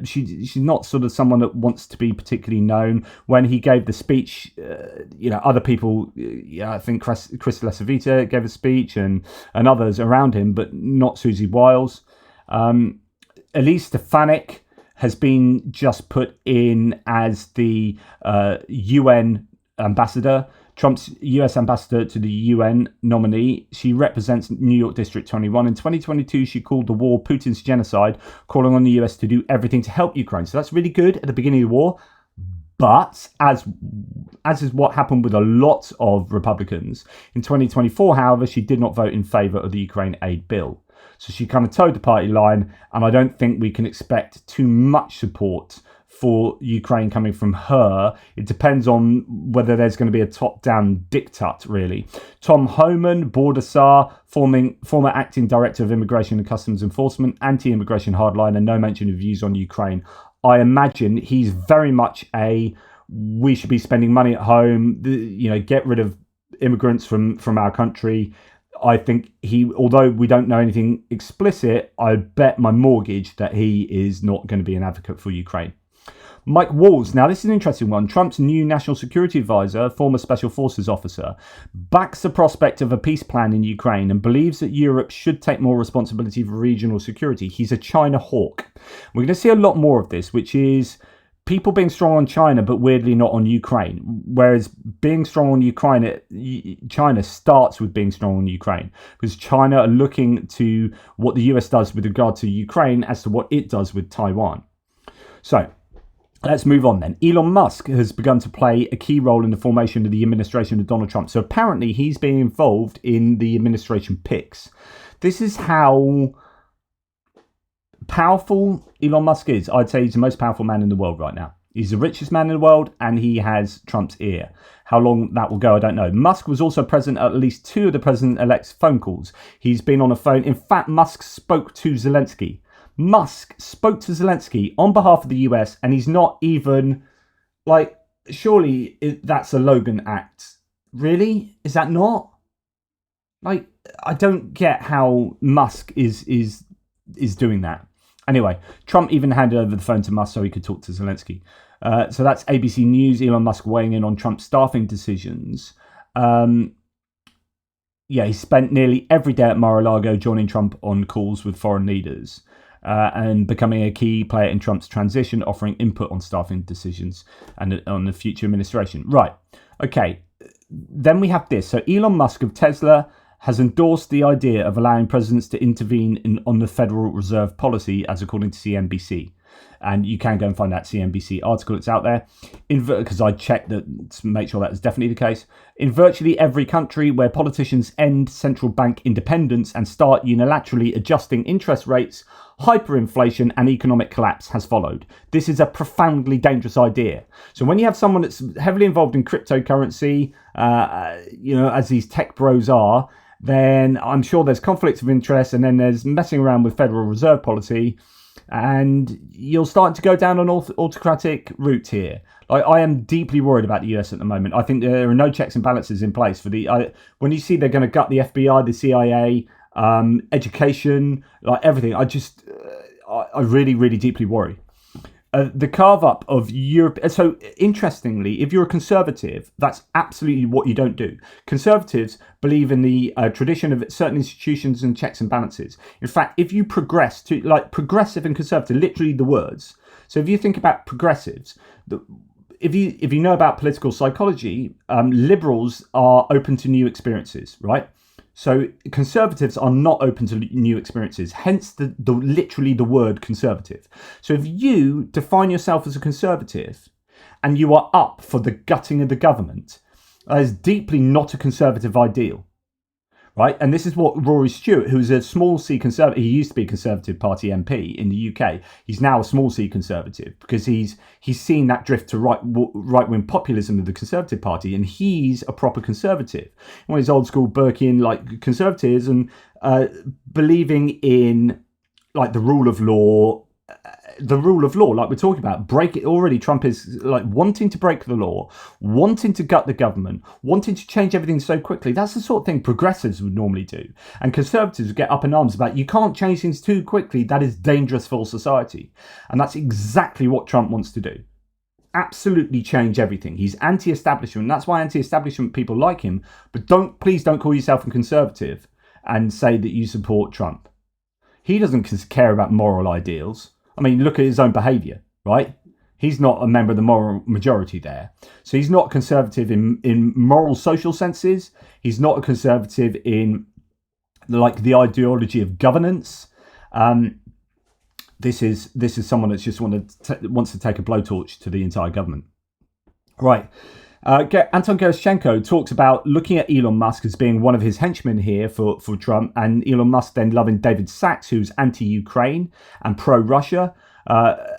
She's not sort of someone that wants to be particularly known. When he gave the speech, other people, I think Chris Lasavita gave a speech and others around him, but not Susie Wiles. Elise Stefanik has been just put in as the UN ambassador, Trump's US ambassador to the UN nominee. She represents New York District 21. In 2022, she called the war Putin's genocide, calling on the US to do everything to help Ukraine. So that's really good at the beginning of the war. But as is what happened with a lot of Republicans, in 2024, however, she did not vote in favour of the Ukraine aid bill. So she kind of towed the party line, and I don't think we can expect too much support for Ukraine coming from her. It depends on whether there's going to be a top-down diktat, really. Tom Homan, Border Czar, former acting director of Immigration and Customs Enforcement, anti-immigration hardliner, no mention of views on Ukraine. I imagine he's very much we should be spending money at home, get rid of immigrants from our country. I think although we don't know anything explicit, I bet my mortgage that he is not going to be an advocate for Ukraine. Mike Walls, now this is an interesting one. Trump's new national security advisor, former special forces officer, backs the prospect of a peace plan in Ukraine and believes that Europe should take more responsibility for regional security. He's a China hawk. We're going to see a lot more of this, which is people being strong on China, but weirdly not on Ukraine. Whereas being strong on Ukraine, China starts with being strong on Ukraine, because China are looking to what the US does with regard to Ukraine as to what it does with Taiwan. So let's move on then. Elon Musk has begun to play a key role in the formation of the administration of Donald Trump. So apparently he's being involved in the administration picks. This is how powerful Elon Musk is. I'd say he's the most powerful man in the world right now. He's the richest man in the world, and he has Trump's ear. How long that will go, I don't know. Musk was also present at least two of the president-elect's phone calls. He's been on a phone. In fact, Musk spoke to Zelensky. Musk spoke to Zelensky on behalf of the US, and he's not even, surely that's a Logan act. Really? Is that not? I don't get how Musk is doing that. Anyway, Trump even handed over the phone to Musk so he could talk to Zelensky. So that's ABC News. Elon Musk weighing in on Trump's staffing decisions. He spent nearly every day at Mar-a-Lago joining Trump on calls with foreign leaders and becoming a key player in Trump's transition, offering input on staffing decisions and on the future administration. Right. Okay. Then we have this. So Elon Musk of Tesla has endorsed the idea of allowing presidents to intervene on the Federal Reserve policy, as according to CNBC. And you can go and find that CNBC article. It's out there. Because I checked that to make sure that is definitely the case. In virtually every country where politicians end central bank independence and start unilaterally adjusting interest rates, hyperinflation and economic collapse has followed. This is a profoundly dangerous idea. So when you have someone that's heavily involved in cryptocurrency, as these tech bros are, then I'm sure there's conflicts of interest, and then there's messing around with Federal Reserve policy, and you're starting to go down an autocratic route here. Like, I am deeply worried about the US at the moment. I think there are no checks and balances in place for when you see they're going to gut the FBI, the CIA, education, like everything. I really, really deeply worry. The carve up of Europe. So interestingly, if you're a conservative, that's absolutely what you don't do. Conservatives believe in the tradition of certain institutions and checks and balances. In fact, if you progress to like progressive and conservative, literally the words. So if you think about progressives, if you know about political psychology, liberals are open to new experiences, right? So conservatives are not open to new experiences, hence the literally the word conservative. So if you define yourself as a conservative and you are up for the gutting of the government, that is deeply not a conservative ideal, right? And this is what Rory Stewart, who's a small C conservative, he used to be a Conservative Party MP in the UK. He's now a small C conservative because he's seen that drift to right-wing populism of the Conservative Party, and he's a proper conservative. One of his old school Burkean like conservatives, and believing in like the rule of law, like we're talking about. Trump is like wanting to break the law, wanting to gut the government, wanting to change everything so quickly. That's the sort of thing progressives would normally do. And conservatives would get up in arms about, you can't change things too quickly. That is dangerous for society. And that's exactly what Trump wants to do. Absolutely change everything. He's anti-establishment. That's why anti-establishment people like him. But please don't call yourself a conservative and say that you support Trump. He doesn't care about moral ideals. I mean, look at his own behaviour, right? He's not a member of the moral majority there. So he's not conservative in moral social senses. He's not a conservative in like the ideology of governance. This is someone that's just wants to take a blowtorch to the entire government. Right. Anton Gerashchenko talks about looking at Elon Musk as being one of his henchmen here for Trump, and Elon Musk then loving David Sacks, who's anti-Ukraine and pro-Russia.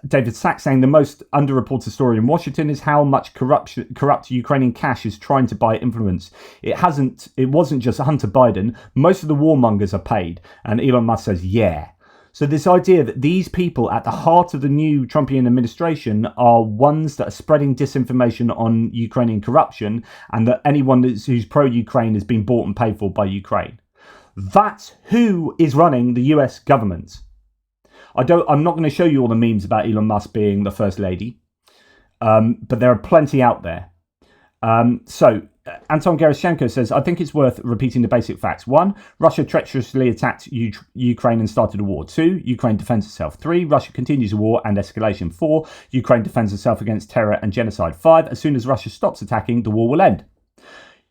David Sacks saying the most underreported story in Washington is how much corrupt Ukrainian cash is trying to buy influence. It wasn't just Hunter Biden. Most of the warmongers are paid, and Elon Musk says, yeah. So this idea that these people at the heart of the new Trumpian administration are ones that are spreading disinformation on Ukrainian corruption, and that anyone who's pro-Ukraine is being bought and paid for by Ukraine. That's who is running the US government. I'm not going to show you all the memes about Elon Musk being the first lady, but there are plenty out there. Anton Gerashchenko says, I think it's worth repeating the basic facts. 1, Russia treacherously attacked Ukraine and started a war. 2, Ukraine defends itself. 3, Russia continues the war and escalation. 4, Ukraine defends itself against terror and genocide. 5, as soon as Russia stops attacking, the war will end.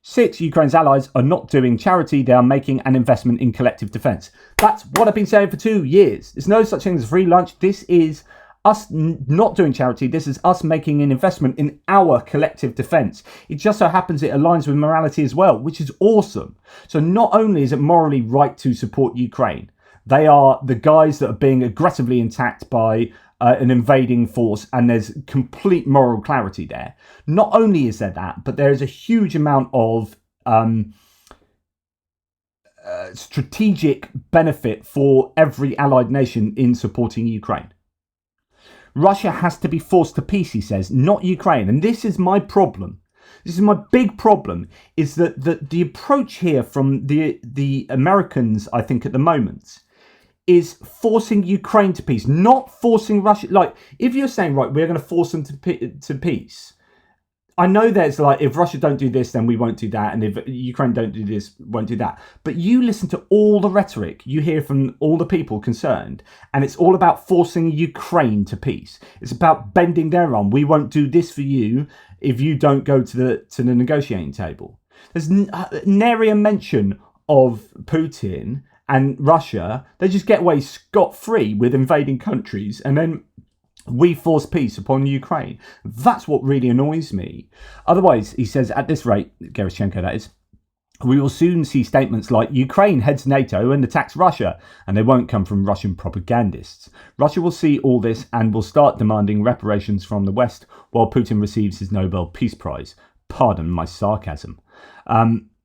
6, Ukraine's allies are not doing charity, they are making an investment in collective defence. That's what I've been saying for 2 years. There's no such thing as free lunch. This is us not doing charity. This is us making an investment in our collective defence. It just so happens it aligns with morality as well, which is awesome. So not only is it morally right to support Ukraine, they are the guys that are being aggressively attacked by an invading force, and there's complete moral clarity there. Not only is there that, but there is a huge amount of strategic benefit for every allied nation in supporting Ukraine. Russia has to be forced to peace, he says, not Ukraine. And this is my problem. This is my big problem, is that the approach here from the Americans, I think, at the moment, is forcing Ukraine to peace, not forcing Russia. Like, if you're saying, right, we're going to force them to peace, I know there's like, if Russia don't do this, then we won't do that. And if Ukraine don't do this, won't do that. But you listen to all the rhetoric you hear from all the people concerned, and it's all about forcing Ukraine to peace. It's about bending their arm. We won't do this for you if you don't go to the negotiating table. There's nary a mention of Putin and Russia, they just get away scot-free with invading countries, and then we force peace upon Ukraine. That's what really annoys me. Otherwise, he says, at this rate, Gerashchenko that is, we will soon see statements like Ukraine heads NATO and attacks Russia, and they won't come from Russian propagandists. Russia will see all this and will start demanding reparations from the West while Putin receives his Nobel Peace Prize. Pardon my sarcasm.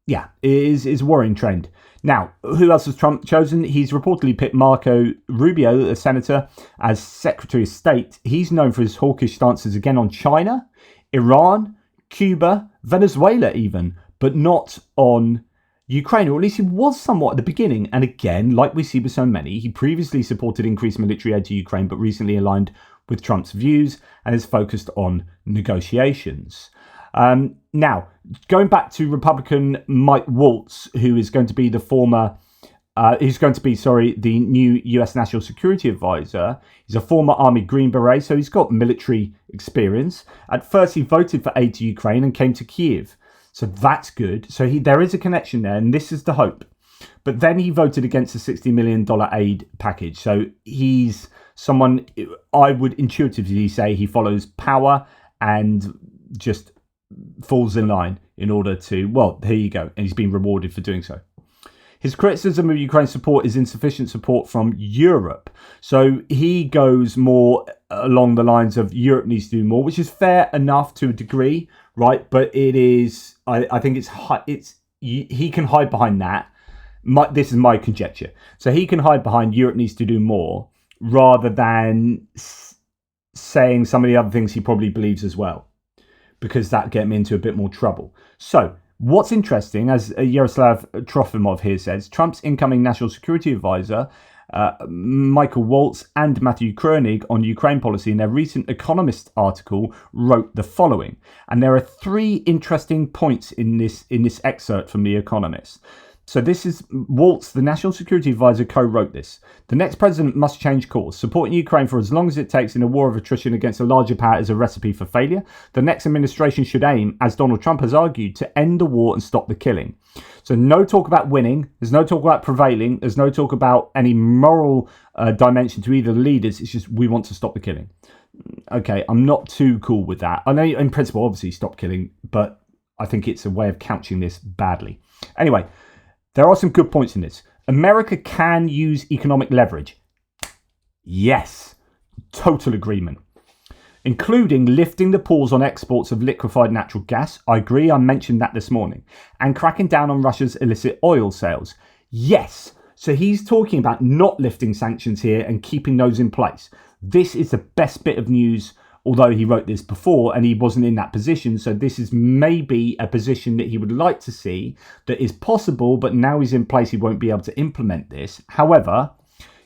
Yeah, it is a worrying trend. Now, who else has Trump chosen? He's reportedly picked Marco Rubio, a senator, as Secretary of State. He's known for his hawkish stances again on China, Iran, Cuba, Venezuela even, but not on Ukraine, or at least he was somewhat at the beginning. And again, like we see with so many, he previously supported increased military aid to Ukraine, but recently aligned with Trump's views and is focused on negotiations. Now, going back to Republican Mike Waltz, who is going to be the new US National Security Advisor. He's a former Army Green Beret, so he's got military experience. At first, he voted for aid to Ukraine and came to Kyiv. So that's good. So there is a connection there, and this is the hope. But then he voted against a $60 million aid package. So he's someone I would intuitively say he follows power and just falls in line in order to, well, here you go. And he's been rewarded for doing so. His criticism of Ukraine's support is insufficient support from Europe. So he goes more along the lines of Europe needs to do more, which is fair enough to a degree, right? But it is, I think he can hide behind that. This is my conjecture. So he can hide behind Europe needs to do more rather than saying some of the other things he probably believes as well, because that get him into a bit more trouble. So what's interesting, as Yaroslav Trofimov here says, Trump's incoming national security advisor, Michael Waltz and Matthew Kroenig on Ukraine policy in their recent Economist article wrote the following. And there are 3 interesting points in this excerpt from The Economist. So this is Waltz, the national security advisor, co-wrote this. The next president must change course. Supporting Ukraine for as long as it takes in a war of attrition against a larger power is a recipe for failure. The next administration should aim, as Donald Trump has argued, to end the war and stop the killing. So no talk about winning. There's no talk about prevailing. There's no talk about any moral dimension to either leaders. It's just we want to stop the killing. Okay, I'm not too cool with that. I know in principle, obviously, stop killing, but I think it's a way of couching this badly. Anyway, there are some good points in this. America can use economic leverage. Yes, total agreement. Including lifting the pause on exports of liquefied natural gas. I agree, I mentioned that this morning. And cracking down on Russia's illicit oil sales. Yes, so he's talking about not lifting sanctions here and keeping those in place. This is the best bit of news, although he wrote this before and he wasn't in that position. So this is maybe a position that he would like to see that is possible, but now he's in place, he won't be able to implement this. However,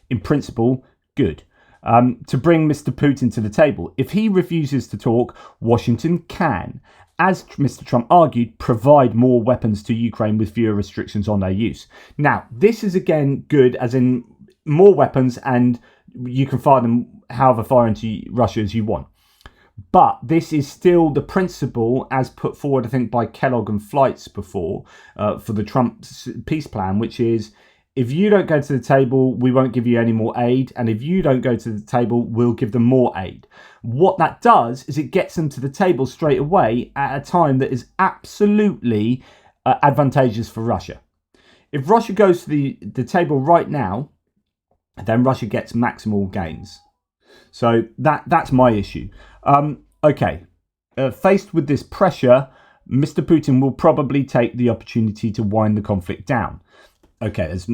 in principle, good. To bring Mr. Putin to the table. If he refuses to talk, Washington can, as Mr. Trump argued, provide more weapons to Ukraine with fewer restrictions on their use. Now, this is again good, as in more weapons, and you can fire them however far into Russia as you want. But this is still the principle as put forward, I think, by Kellogg and Flights before for the Trump peace plan, which is, if you don't go to the table, we won't give you any more aid. And if you don't go to the table, we'll give them more aid. What that does is it gets them to the table straight away at a time that is absolutely advantageous for Russia. If Russia goes to the table right now, then Russia gets maximal gains. So that's my issue. Okay, faced with this pressure, Mr. Putin will probably take the opportunity to wind the conflict down. Okay, there's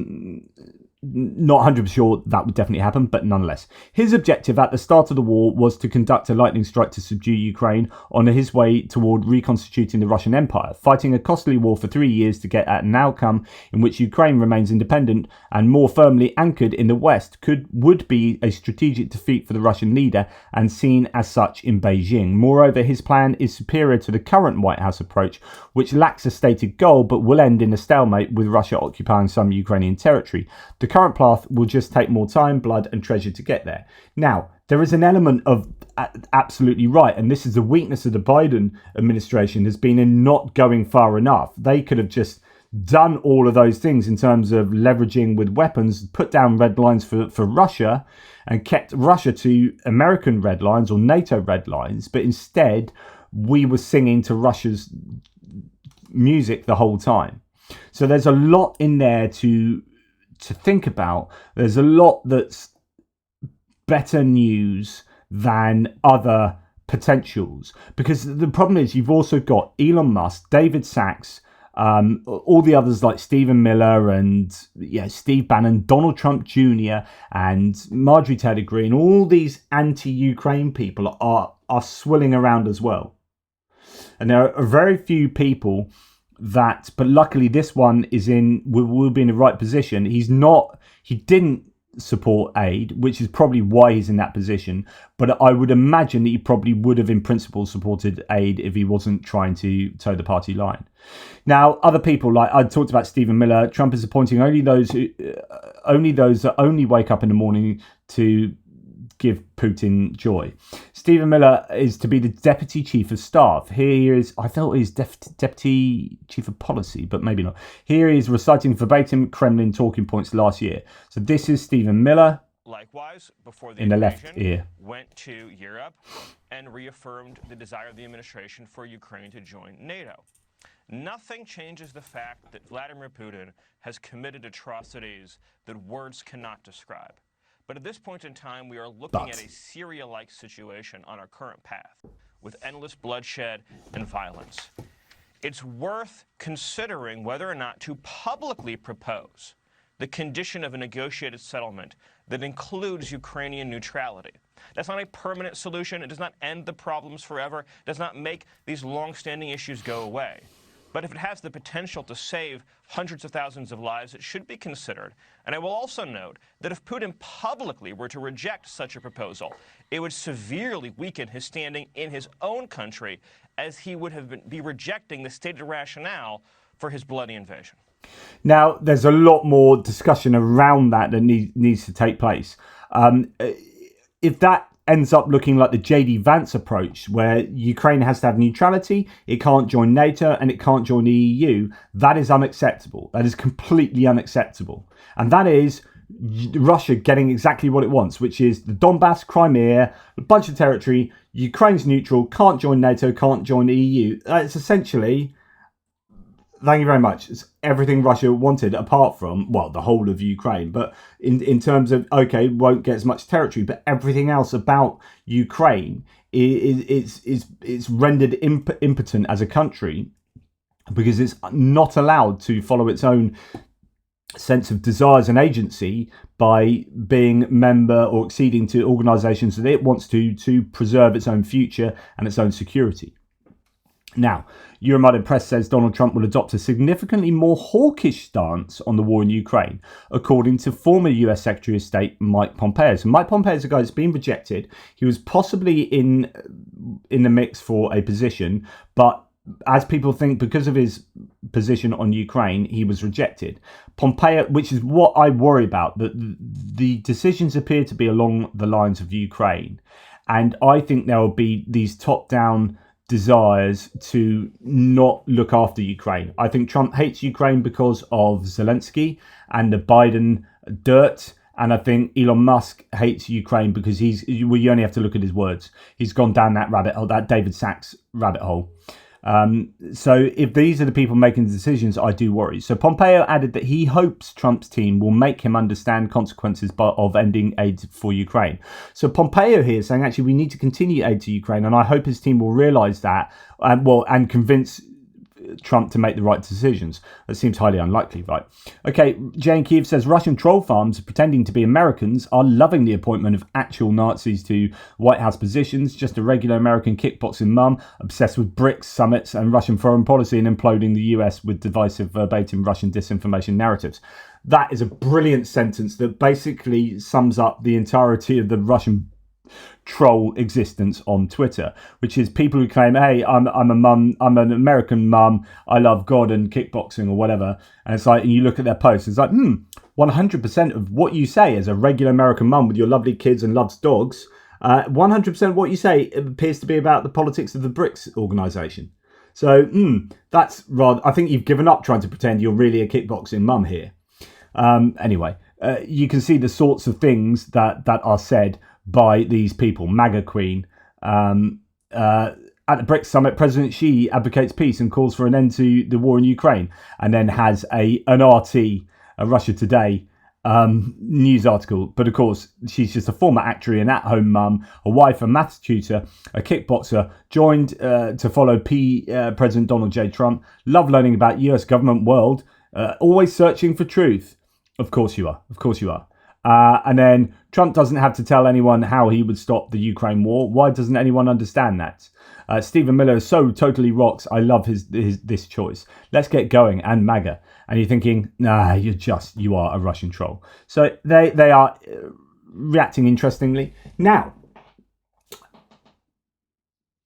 not 100% sure that would definitely happen, but nonetheless. His objective at the start of the war was to conduct a lightning strike to subdue Ukraine on his way toward reconstituting the Russian Empire, fighting a costly war for 3 years to get at an outcome in which Ukraine remains independent and more firmly anchored in the West would be a strategic defeat for the Russian leader and seen as such in Beijing. Moreover, his plan is superior to the current White House approach, which lacks a stated goal but will end in a stalemate with Russia occupying some Ukrainian territory. The current path will just take more time, blood and treasure to get there. Now, there is an element of absolutely right, and this is the weakness of the Biden administration, has been in not going far enough. They could have just done all of those things in terms of leveraging with weapons, put down red lines for Russia and kept Russia to American red lines or NATO red lines, but instead we were singing to Russia's music the whole time. So there's a lot in there to think about. There's a lot that's better news than other potentials, because the problem is you've also got Elon Musk, David Sachs, all the others like Stephen Miller and Steve Bannon, Donald Trump Jr. and Marjorie Taylor Greene. All these anti-Ukraine people are swilling around as well. And there are very few people that, but luckily this one will be in the right position. He didn't support aid, which is probably why he's in that position. But I would imagine that he probably would have in principle supported aid if he wasn't trying to toe the party line. Now, other people, like I talked about Stephen Miller, Trump is appointing only those that only wake up in the morning to give Putin joy. Stephen Miller is to be the Deputy Chief of Staff. Here he is, I thought he was Deputy Chief of Policy, but maybe not. Here he is reciting verbatim Kremlin talking points last year. So this is Stephen Miller. Likewise, before the in the left ear, went to Europe and reaffirmed the desire of the administration for Ukraine to join NATO. Nothing changes the fact that Vladimir Putin has committed atrocities that words cannot describe. But at this point in time, we are looking at a Syria-like situation on our current path, with endless bloodshed and violence. It's worth considering whether or not to publicly propose the condition of a negotiated settlement that includes Ukrainian neutrality. That's not a permanent solution. It does not end the problems forever. It does not make these long-standing issues go away. But if it has the potential to save hundreds of thousands of lives, it should be considered. And I will also note that if Putin publicly were to reject such a proposal, it would severely weaken his standing in his own country, as he would be rejecting the stated rationale for his bloody invasion. Now, there's a lot more discussion around that needs to take place. If that ends up looking like the JD Vance approach, where Ukraine has to have neutrality, it can't join NATO, and it can't join the EU, that is unacceptable. That is completely unacceptable. And that is Russia getting exactly what it wants, which is the Donbass, Crimea, a bunch of territory. Ukraine's neutral, can't join NATO, can't join the EU. It's essentially, thank you very much, it's everything Russia wanted, apart from, well, the whole of Ukraine. But in terms of, okay, won't get as much territory, but everything else about Ukraine is rendered impotent as a country, because it's not allowed to follow its own sense of desires and agency by being member or acceding to organisations that it wants to preserve its own future and its own security. Now, Euromonitor Press says Donald Trump will adopt a significantly more hawkish stance on the war in Ukraine, according to former US Secretary of State Mike Pompeo. So Mike Pompeo is a guy that's been rejected. He was possibly in the mix for a position, but as people think, because of his position on Ukraine, he was rejected. Pompeo, which is what I worry about, that the decisions appear to be along the lines of Ukraine. And I think there will be these top-down desires to not look after Ukraine. I think Trump hates Ukraine because of Zelensky and the Biden dirt. And I think Elon Musk hates Ukraine because you only have to look at his words. He's gone down that rabbit hole, that David Sachs rabbit hole. So if these are the people making the decisions, I do worry. So Pompeo added that he hopes Trump's team will make him understand consequences of ending aid for Ukraine. So Pompeo here is saying, actually, we need to continue aid to Ukraine, and I hope his team will realise that, and convince Trump to make the right decisions. That seems highly unlikely, right? Okay, Jane Kiev says Russian troll farms pretending to be Americans are loving the appointment of actual Nazis to White House positions. Just a regular American kickboxing mum, obsessed with BRICS summits and Russian foreign policy, and imploding the US with divisive verbatim Russian disinformation narratives. That is a brilliant sentence that basically sums up the entirety of the Russian troll existence on Twitter, which is people who claim, hey, I'm a mum, I'm an American mum, I love God and kickboxing or whatever, and it's like, and you look at their posts, it's like 100% of what you say as a regular American mum with your lovely kids and loves dogs, 100% of what you say appears to be about the politics of the BRICS organization. So that's rather. I think you've given up trying to pretend you're really a kickboxing mum here. Anyway, you can see the sorts of things that are said by these people. MAGA Queen. At the BRICS summit, President Xi advocates peace and calls for an end to the war in Ukraine, and then has an RT, a Russia Today news article. But of course, she's just a former actor, an at-home mum, a wife, a maths tutor, a kickboxer, joined to follow President Donald J. Trump. Love learning about US government world. Always searching for truth. Of course you are. Of course you are. And then Trump doesn't have to tell anyone how he would stop the Ukraine war. Why doesn't anyone understand that? Stephen Miller is so totally rocks. I love this choice. Let's get going. And MAGA. And you're thinking, nah, you are a Russian troll. So they are reacting interestingly. Now,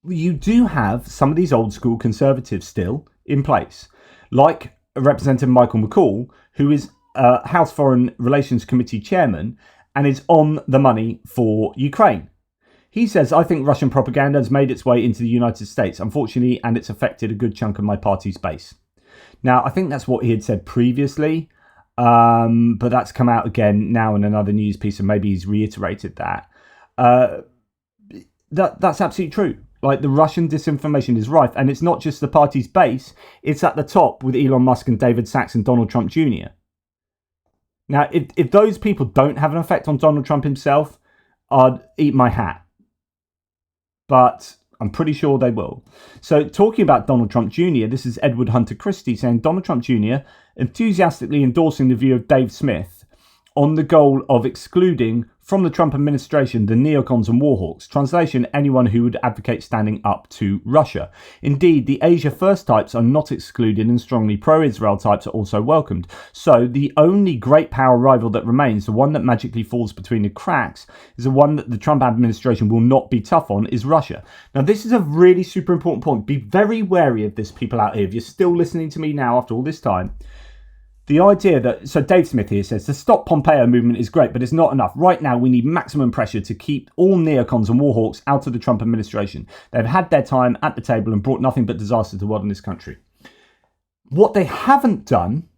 you do have some of these old school conservatives still in place, like Representative Michael McCall, who is House Foreign Relations Committee chairman and is on the money for Ukraine. He says, I think Russian propaganda has made its way into the United States, unfortunately, and it's affected a good chunk of my party's base. Now, I think that's what he had said previously, but that's come out again now in another news piece, and maybe he's reiterated that. That's absolutely true. Like, the Russian disinformation is rife, and it's not just the party's base, it's at the top with Elon Musk and David Sachs and Donald Trump Jr. Now, if those people don't have an effect on Donald Trump himself, I'd eat my hat. But I'm pretty sure they will. So talking about Donald Trump Jr., this is Edward Hunter Christie saying Donald Trump Jr. enthusiastically endorsing the view of Dave Smith on the goal of excluding from the Trump administration the neocons and warhawks. Translation, anyone who would advocate standing up to Russia. Indeed, the Asia First types are not excluded and strongly pro-Israel types are also welcomed. So the only great power rival that remains, the one that magically falls between the cracks, is the one that the Trump administration will not be tough on, is Russia. Now, this is a really super important point. Be very wary of this, people out here. If you're still listening to me now after all this time, the idea that, so Dave Smith here says, the Stop Pompeo movement is great, but it's not enough. Right now, we need maximum pressure to keep all neocons and warhawks out of the Trump administration. They've had their time at the table and brought nothing but disaster to the world in this country. What they haven't done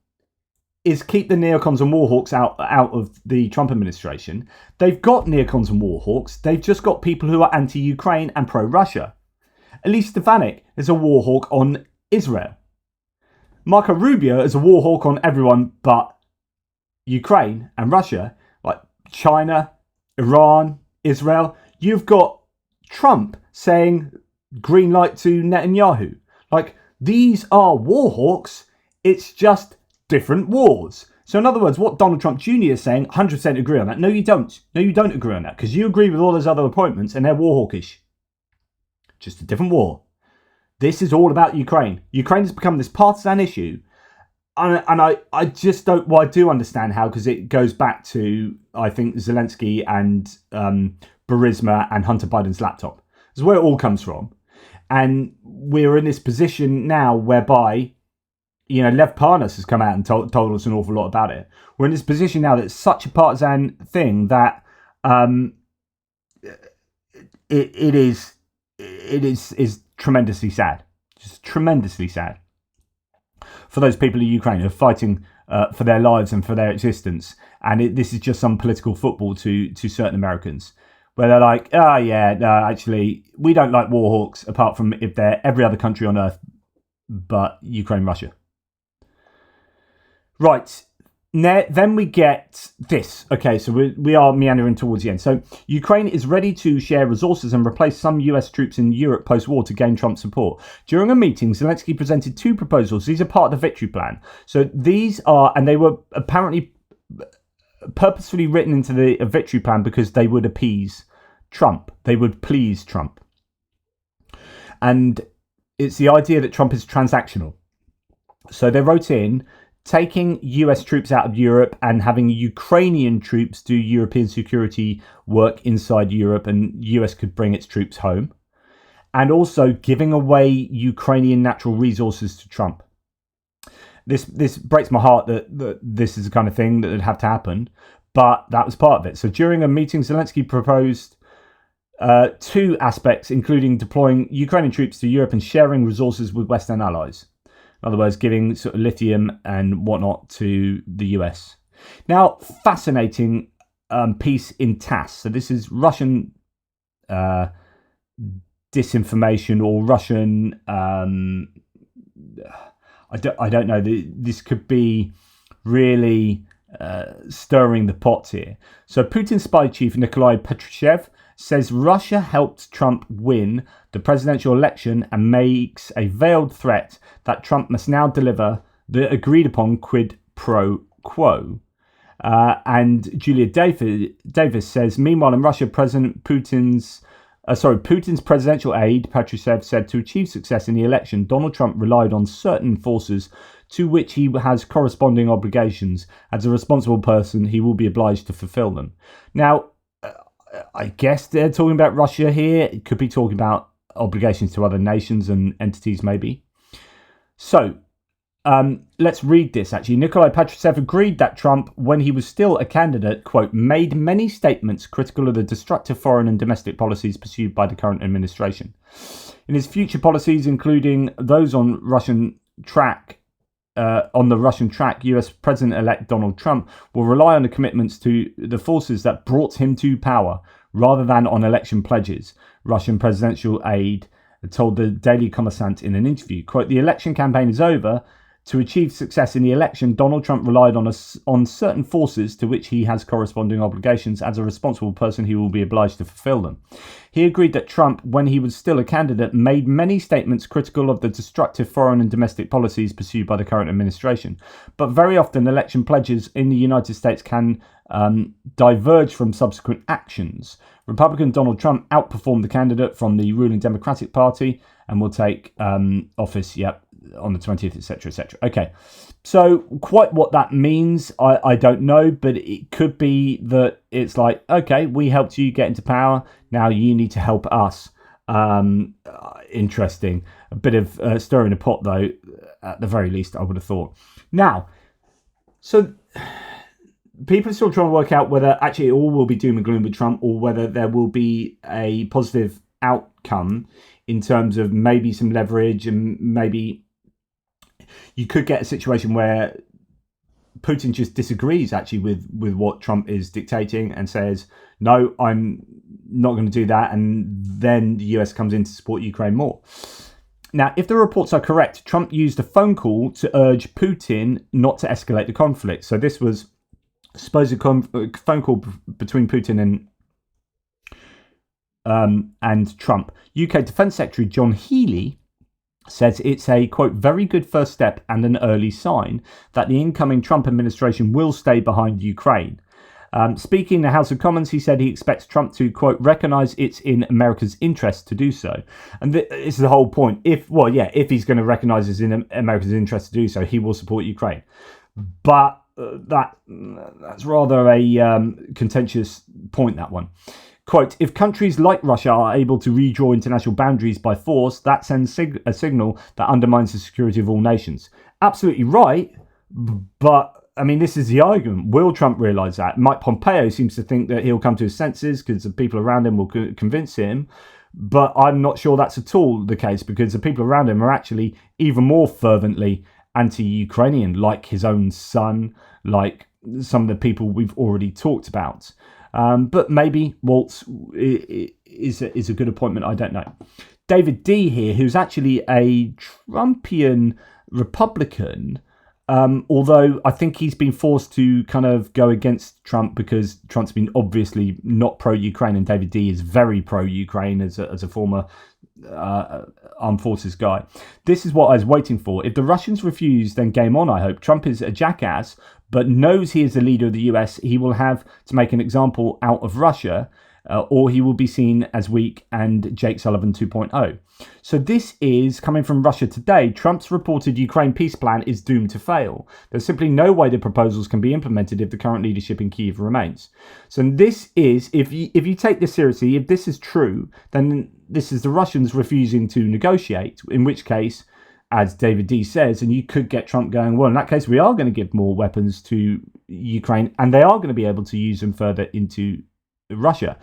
is keep the neocons and warhawks out of the Trump administration. They've got neocons and warhawks. They've just got people who are anti-Ukraine and pro-Russia. Elise Stefanik is a warhawk on Israel. Marco Rubio is a war hawk on everyone but Ukraine and Russia, like China, Iran, Israel. You've got Trump saying green light to Netanyahu. Like, these are war hawks. It's just different wars. So in other words, what Donald Trump Jr. is saying, 100% agree on that. No, you don't. No, you don't agree on that, because you agree with all those other appointments and they're war hawkish. Just a different war. This is all about Ukraine. Ukraine has become this partisan issue. And I just don't, well, I do understand how, because it goes back to, I think, Zelensky and Burisma and Hunter Biden's laptop. This is where it all comes from. And we're in this position now whereby, you know, Lev Parnas has come out and told us an awful lot about it. We're in this position now that it's such a partisan thing that it is tremendously sad. Just tremendously sad for those people in Ukraine who are fighting for their lives and for their existence. And this is just some political football to certain Americans, where they're like, oh yeah, no, actually, we don't like war hawks apart from if they're every other country on earth but Ukraine, Russia. Right. Then we get this. Okay, so we are meandering towards the end. So Ukraine is ready to share resources and replace some US troops in Europe post-war to gain Trump's support. During a meeting, Zelensky presented two proposals. These are part of the victory plan. So these are, and they were apparently purposefully written into the victory plan because they would appease Trump. They would please Trump. And it's the idea that Trump is transactional. So they wrote in, taking US troops out of Europe and having Ukrainian troops do European security work inside Europe, and US could bring its troops home. And also giving away Ukrainian natural resources to Trump. This breaks my heart that this is the kind of thing that would have to happen, but that was part of it. So during a meeting, Zelensky proposed two aspects, including deploying Ukrainian troops to Europe and sharing resources with Western allies. In other words, giving sort of lithium and whatnot to the US. Now, fascinating piece in TASS. So this is Russian disinformation or Russian. I don't know. This could be really stirring the pot here. So Putin's spy chief Nikolai Patrushev says Russia helped Trump win the presidential election and makes a veiled threat that Trump must now deliver the agreed upon quid pro quo. And Julia Davis says, meanwhile in Russia, Putin's presidential aide, Patrushev, said to achieve success in the election, Donald Trump relied on certain forces to which he has corresponding obligations. As a responsible person, he will be obliged to fulfill them. Now, I guess they're talking about Russia here. It could be talking about obligations to other nations and entities, maybe. So, let's read this, actually. Nikolai Patrushev agreed that Trump, when he was still a candidate, quote, made many statements critical of the destructive foreign and domestic policies pursued by the current administration. In his future policies, including those on the Russian track, US President-elect Donald Trump will rely on the commitments to the forces that brought him to power, rather than on election pledges, Russian presidential aide told the Daily Kommersant in an interview. Quote, the election campaign is over. To achieve success in the election, Donald Trump relied on certain forces to which he has corresponding obligations. As a responsible person, he will be obliged to fulfill them. He agreed that Trump, when he was still a candidate, made many statements critical of the destructive foreign and domestic policies pursued by the current administration. But very often, election pledges in the United States can diverge from subsequent actions. Republican Donald Trump outperformed the candidate from the ruling Democratic Party and will take office, on the 20th, etc., etc. Okay, so quite what that means, I don't know, but it could be that it's like, okay, we helped you get into power, now you need to help us. Interesting. A bit of stirring the pot, though, at the very least, I would have thought. Now, so people are still trying to work out whether actually it all will be doom and gloom with Trump or whether there will be a positive outcome in terms of maybe some leverage and maybe you could get a situation where Putin just disagrees actually with what Trump is dictating and says, no, I'm not going to do that. And then the US comes in to support Ukraine more. Now, if the reports are correct, Trump used a phone call to urge Putin not to escalate the conflict. So this was supposed phone call between Putin and Trump. UK Defence Secretary John Healey says it's a, quote, very good first step and an early sign that the incoming Trump administration will stay behind Ukraine. Speaking in the House of Commons, he said he expects Trump to, quote, recognise it's in America's interest to do so. And this is the whole point. If he's going to recognise it's in America's interest to do so, he will support Ukraine. But that's rather a contentious point, that one. Quote, if countries like Russia are able to redraw international boundaries by force, that sends a signal that undermines the security of all nations. Absolutely right, but I mean, this is the argument. Will Trump realise that? Mike Pompeo seems to think that he'll come to his senses because the people around him will convince him, but I'm not sure that's at all the case because the people around him are actually even more fervently anti-Ukrainian, like his own son, like some of the people we've already talked about. But maybe Waltz is a good appointment. I don't know. David D here, who's actually a Trumpian Republican, although I think he's been forced to kind of go against Trump because Trump's been obviously not pro-Ukraine, and David D is very pro-Ukraine as a former armed forces guy. This is what I was waiting for. If the Russians refuse, then game on, I hope. Trump is a jackass, but knows he is the leader of the US. He will have to make an example out of Russia, or he will be seen as weak and Jake Sullivan 2.0. So this is coming from Russia Today. Trump's reported Ukraine peace plan is doomed to fail. There's simply no way the proposals can be implemented if the current leadership in Kyiv remains. So this is, if you take this seriously, if this is true, then this is the Russians refusing to negotiate, in which case, as David D says, and you could get Trump going, well, in that case, we are going to give more weapons to Ukraine, and they are going to be able to use them further into Russia.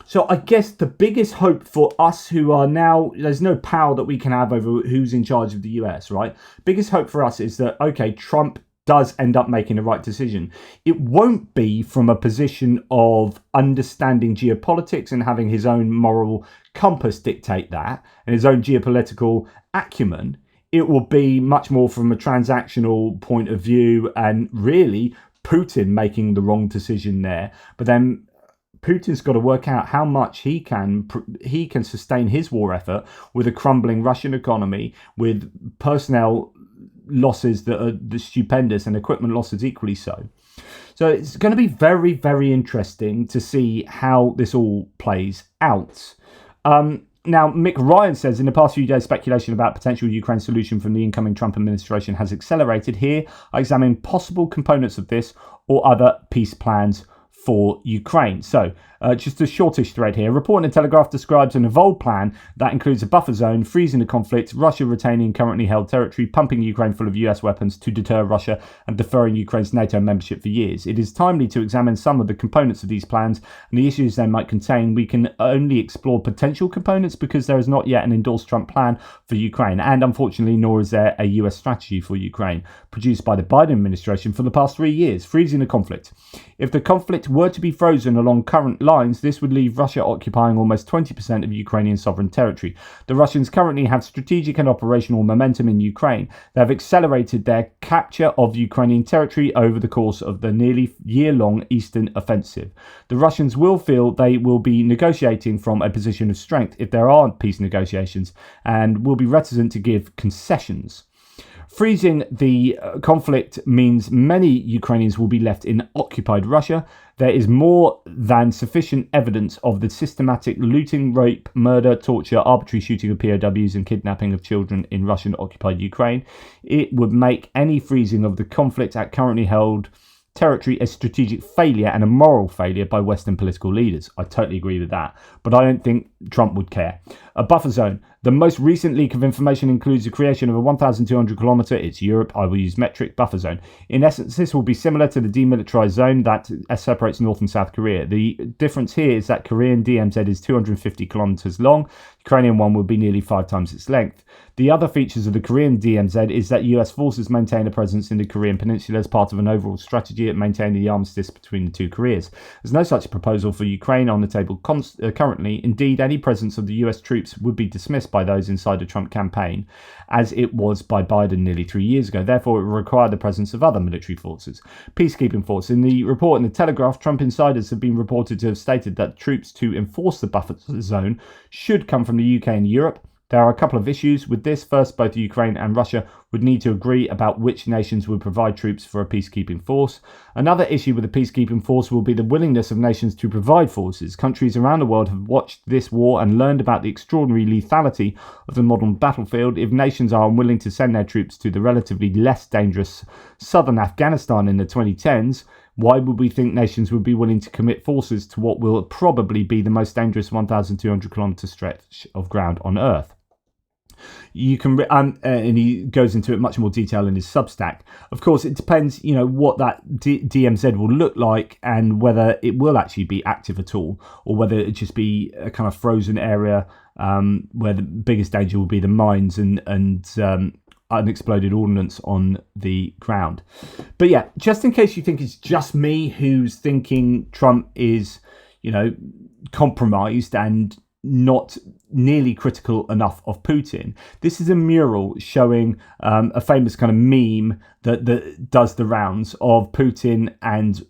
So I guess the biggest hope for us who are now, there's no power that we can have over who's in charge of the US, right? Biggest hope for us is that, okay, Trump does end up making the right decision. It won't be from a position of understanding geopolitics and having his own moral compass dictate that and his own geopolitical acumen. It will be much more from a transactional point of view and really Putin making the wrong decision there. But then Putin's got to work out how much he can sustain his war effort with a crumbling Russian economy, with personnel losses that are stupendous and equipment losses equally so. So it's going to be very, very interesting to see how this all plays out. Now, Mick Ryan says, in the past few days, speculation about potential Ukraine solution from the incoming Trump administration has accelerated. Here, I examine possible components of this or other peace plans for Ukraine. So just a shortish thread here. A report in the Telegraph describes an evolved plan that includes a buffer zone, freezing the conflict, Russia retaining currently held territory, pumping Ukraine full of US weapons to deter Russia, and deferring Ukraine's NATO membership for years. It is timely to examine some of the components of these plans and the issues they might contain. We can only explore potential components because there is not yet an endorsed Trump plan for Ukraine, and unfortunately nor is there a US strategy for Ukraine produced by the Biden administration for the past 3 years. Freezing the conflict. If the conflict were to be frozen along current lines, this would leave Russia occupying almost 20% of Ukrainian sovereign territory. The Russians currently have strategic and operational momentum in Ukraine. They have accelerated their capture of Ukrainian territory over the course of the nearly year-long Eastern offensive. The Russians will feel they will be negotiating from a position of strength if there are peace negotiations, and will be reticent to give concessions. Freezing the conflict means many Ukrainians will be left in occupied Russia. There is more than sufficient evidence of the systematic looting, rape, murder, torture, arbitrary shooting of POWs and kidnapping of children in Russian-occupied Ukraine. It would make any freezing of the conflict at currently held territory a strategic failure and a moral failure by Western political leaders. I totally agree with that, but I don't think Trump would care. A buffer zone. The most recent leak of information includes the creation of a 1,200 kilometre, it's Europe, I will use metric, buffer zone. In essence, this will be similar to the demilitarised zone that separates North and South Korea. The difference here is that Korean DMZ is 250 kilometres long, Ukrainian one will be nearly 5 times its length. The other features of the Korean DMZ is that US forces maintain a presence in the Korean peninsula as part of an overall strategy at maintaining the armistice between the two Koreas. There's no such proposal for Ukraine on the table currently. Indeed, any presence of the US troops would be dismissed by those inside the Trump campaign, as it was by Biden nearly 3 years ago. Therefore, it will require the presence of other military forces. Peacekeeping force. In the report in the Telegraph, Trump insiders have been reported to have stated that troops to enforce the buffer zone should come from the UK and Europe. There are a couple of issues with this. First, both Ukraine and Russia would need to agree about which nations would provide troops for a peacekeeping force. Another issue with the peacekeeping force will be the willingness of nations to provide forces. Countries around the world have watched this war and learned about the extraordinary lethality of the modern battlefield. If nations are unwilling to send their troops to the relatively less dangerous southern Afghanistan in the 2010s, why would we think nations would be willing to commit forces to what will probably be the most dangerous 1,200 kilometre stretch of ground on Earth? You can, and he goes into it much more detail in his Substack. Of course, it depends, what that DMZ will look like and whether it will actually be active at all, or whether it just be a kind of frozen area where the biggest danger will be the mines and unexploded ordnance on the ground. But yeah, just in case you think it's just me who's thinking Trump is, compromised and not nearly critical enough of Putin. This is a mural showing a famous kind of meme that does the rounds of Putin and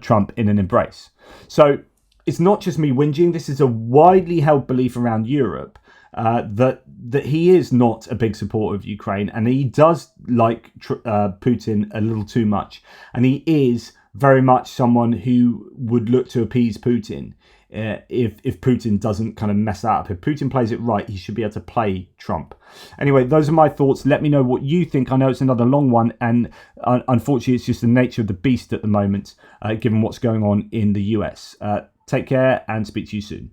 Trump in an embrace. So it's not just me whinging. This is a widely held belief around Europe that he is not a big supporter of Ukraine, and he does like Putin a little too much, and he is very much someone who would look to appease Putin. If Putin doesn't kind of mess that up. If Putin plays it right, he should be able to play Trump. Anyway, those are my thoughts. Let me know what you think. I know it's another long one, and unfortunately it's just the nature of the beast at the moment, given what's going on in the US. Take care and speak to you soon.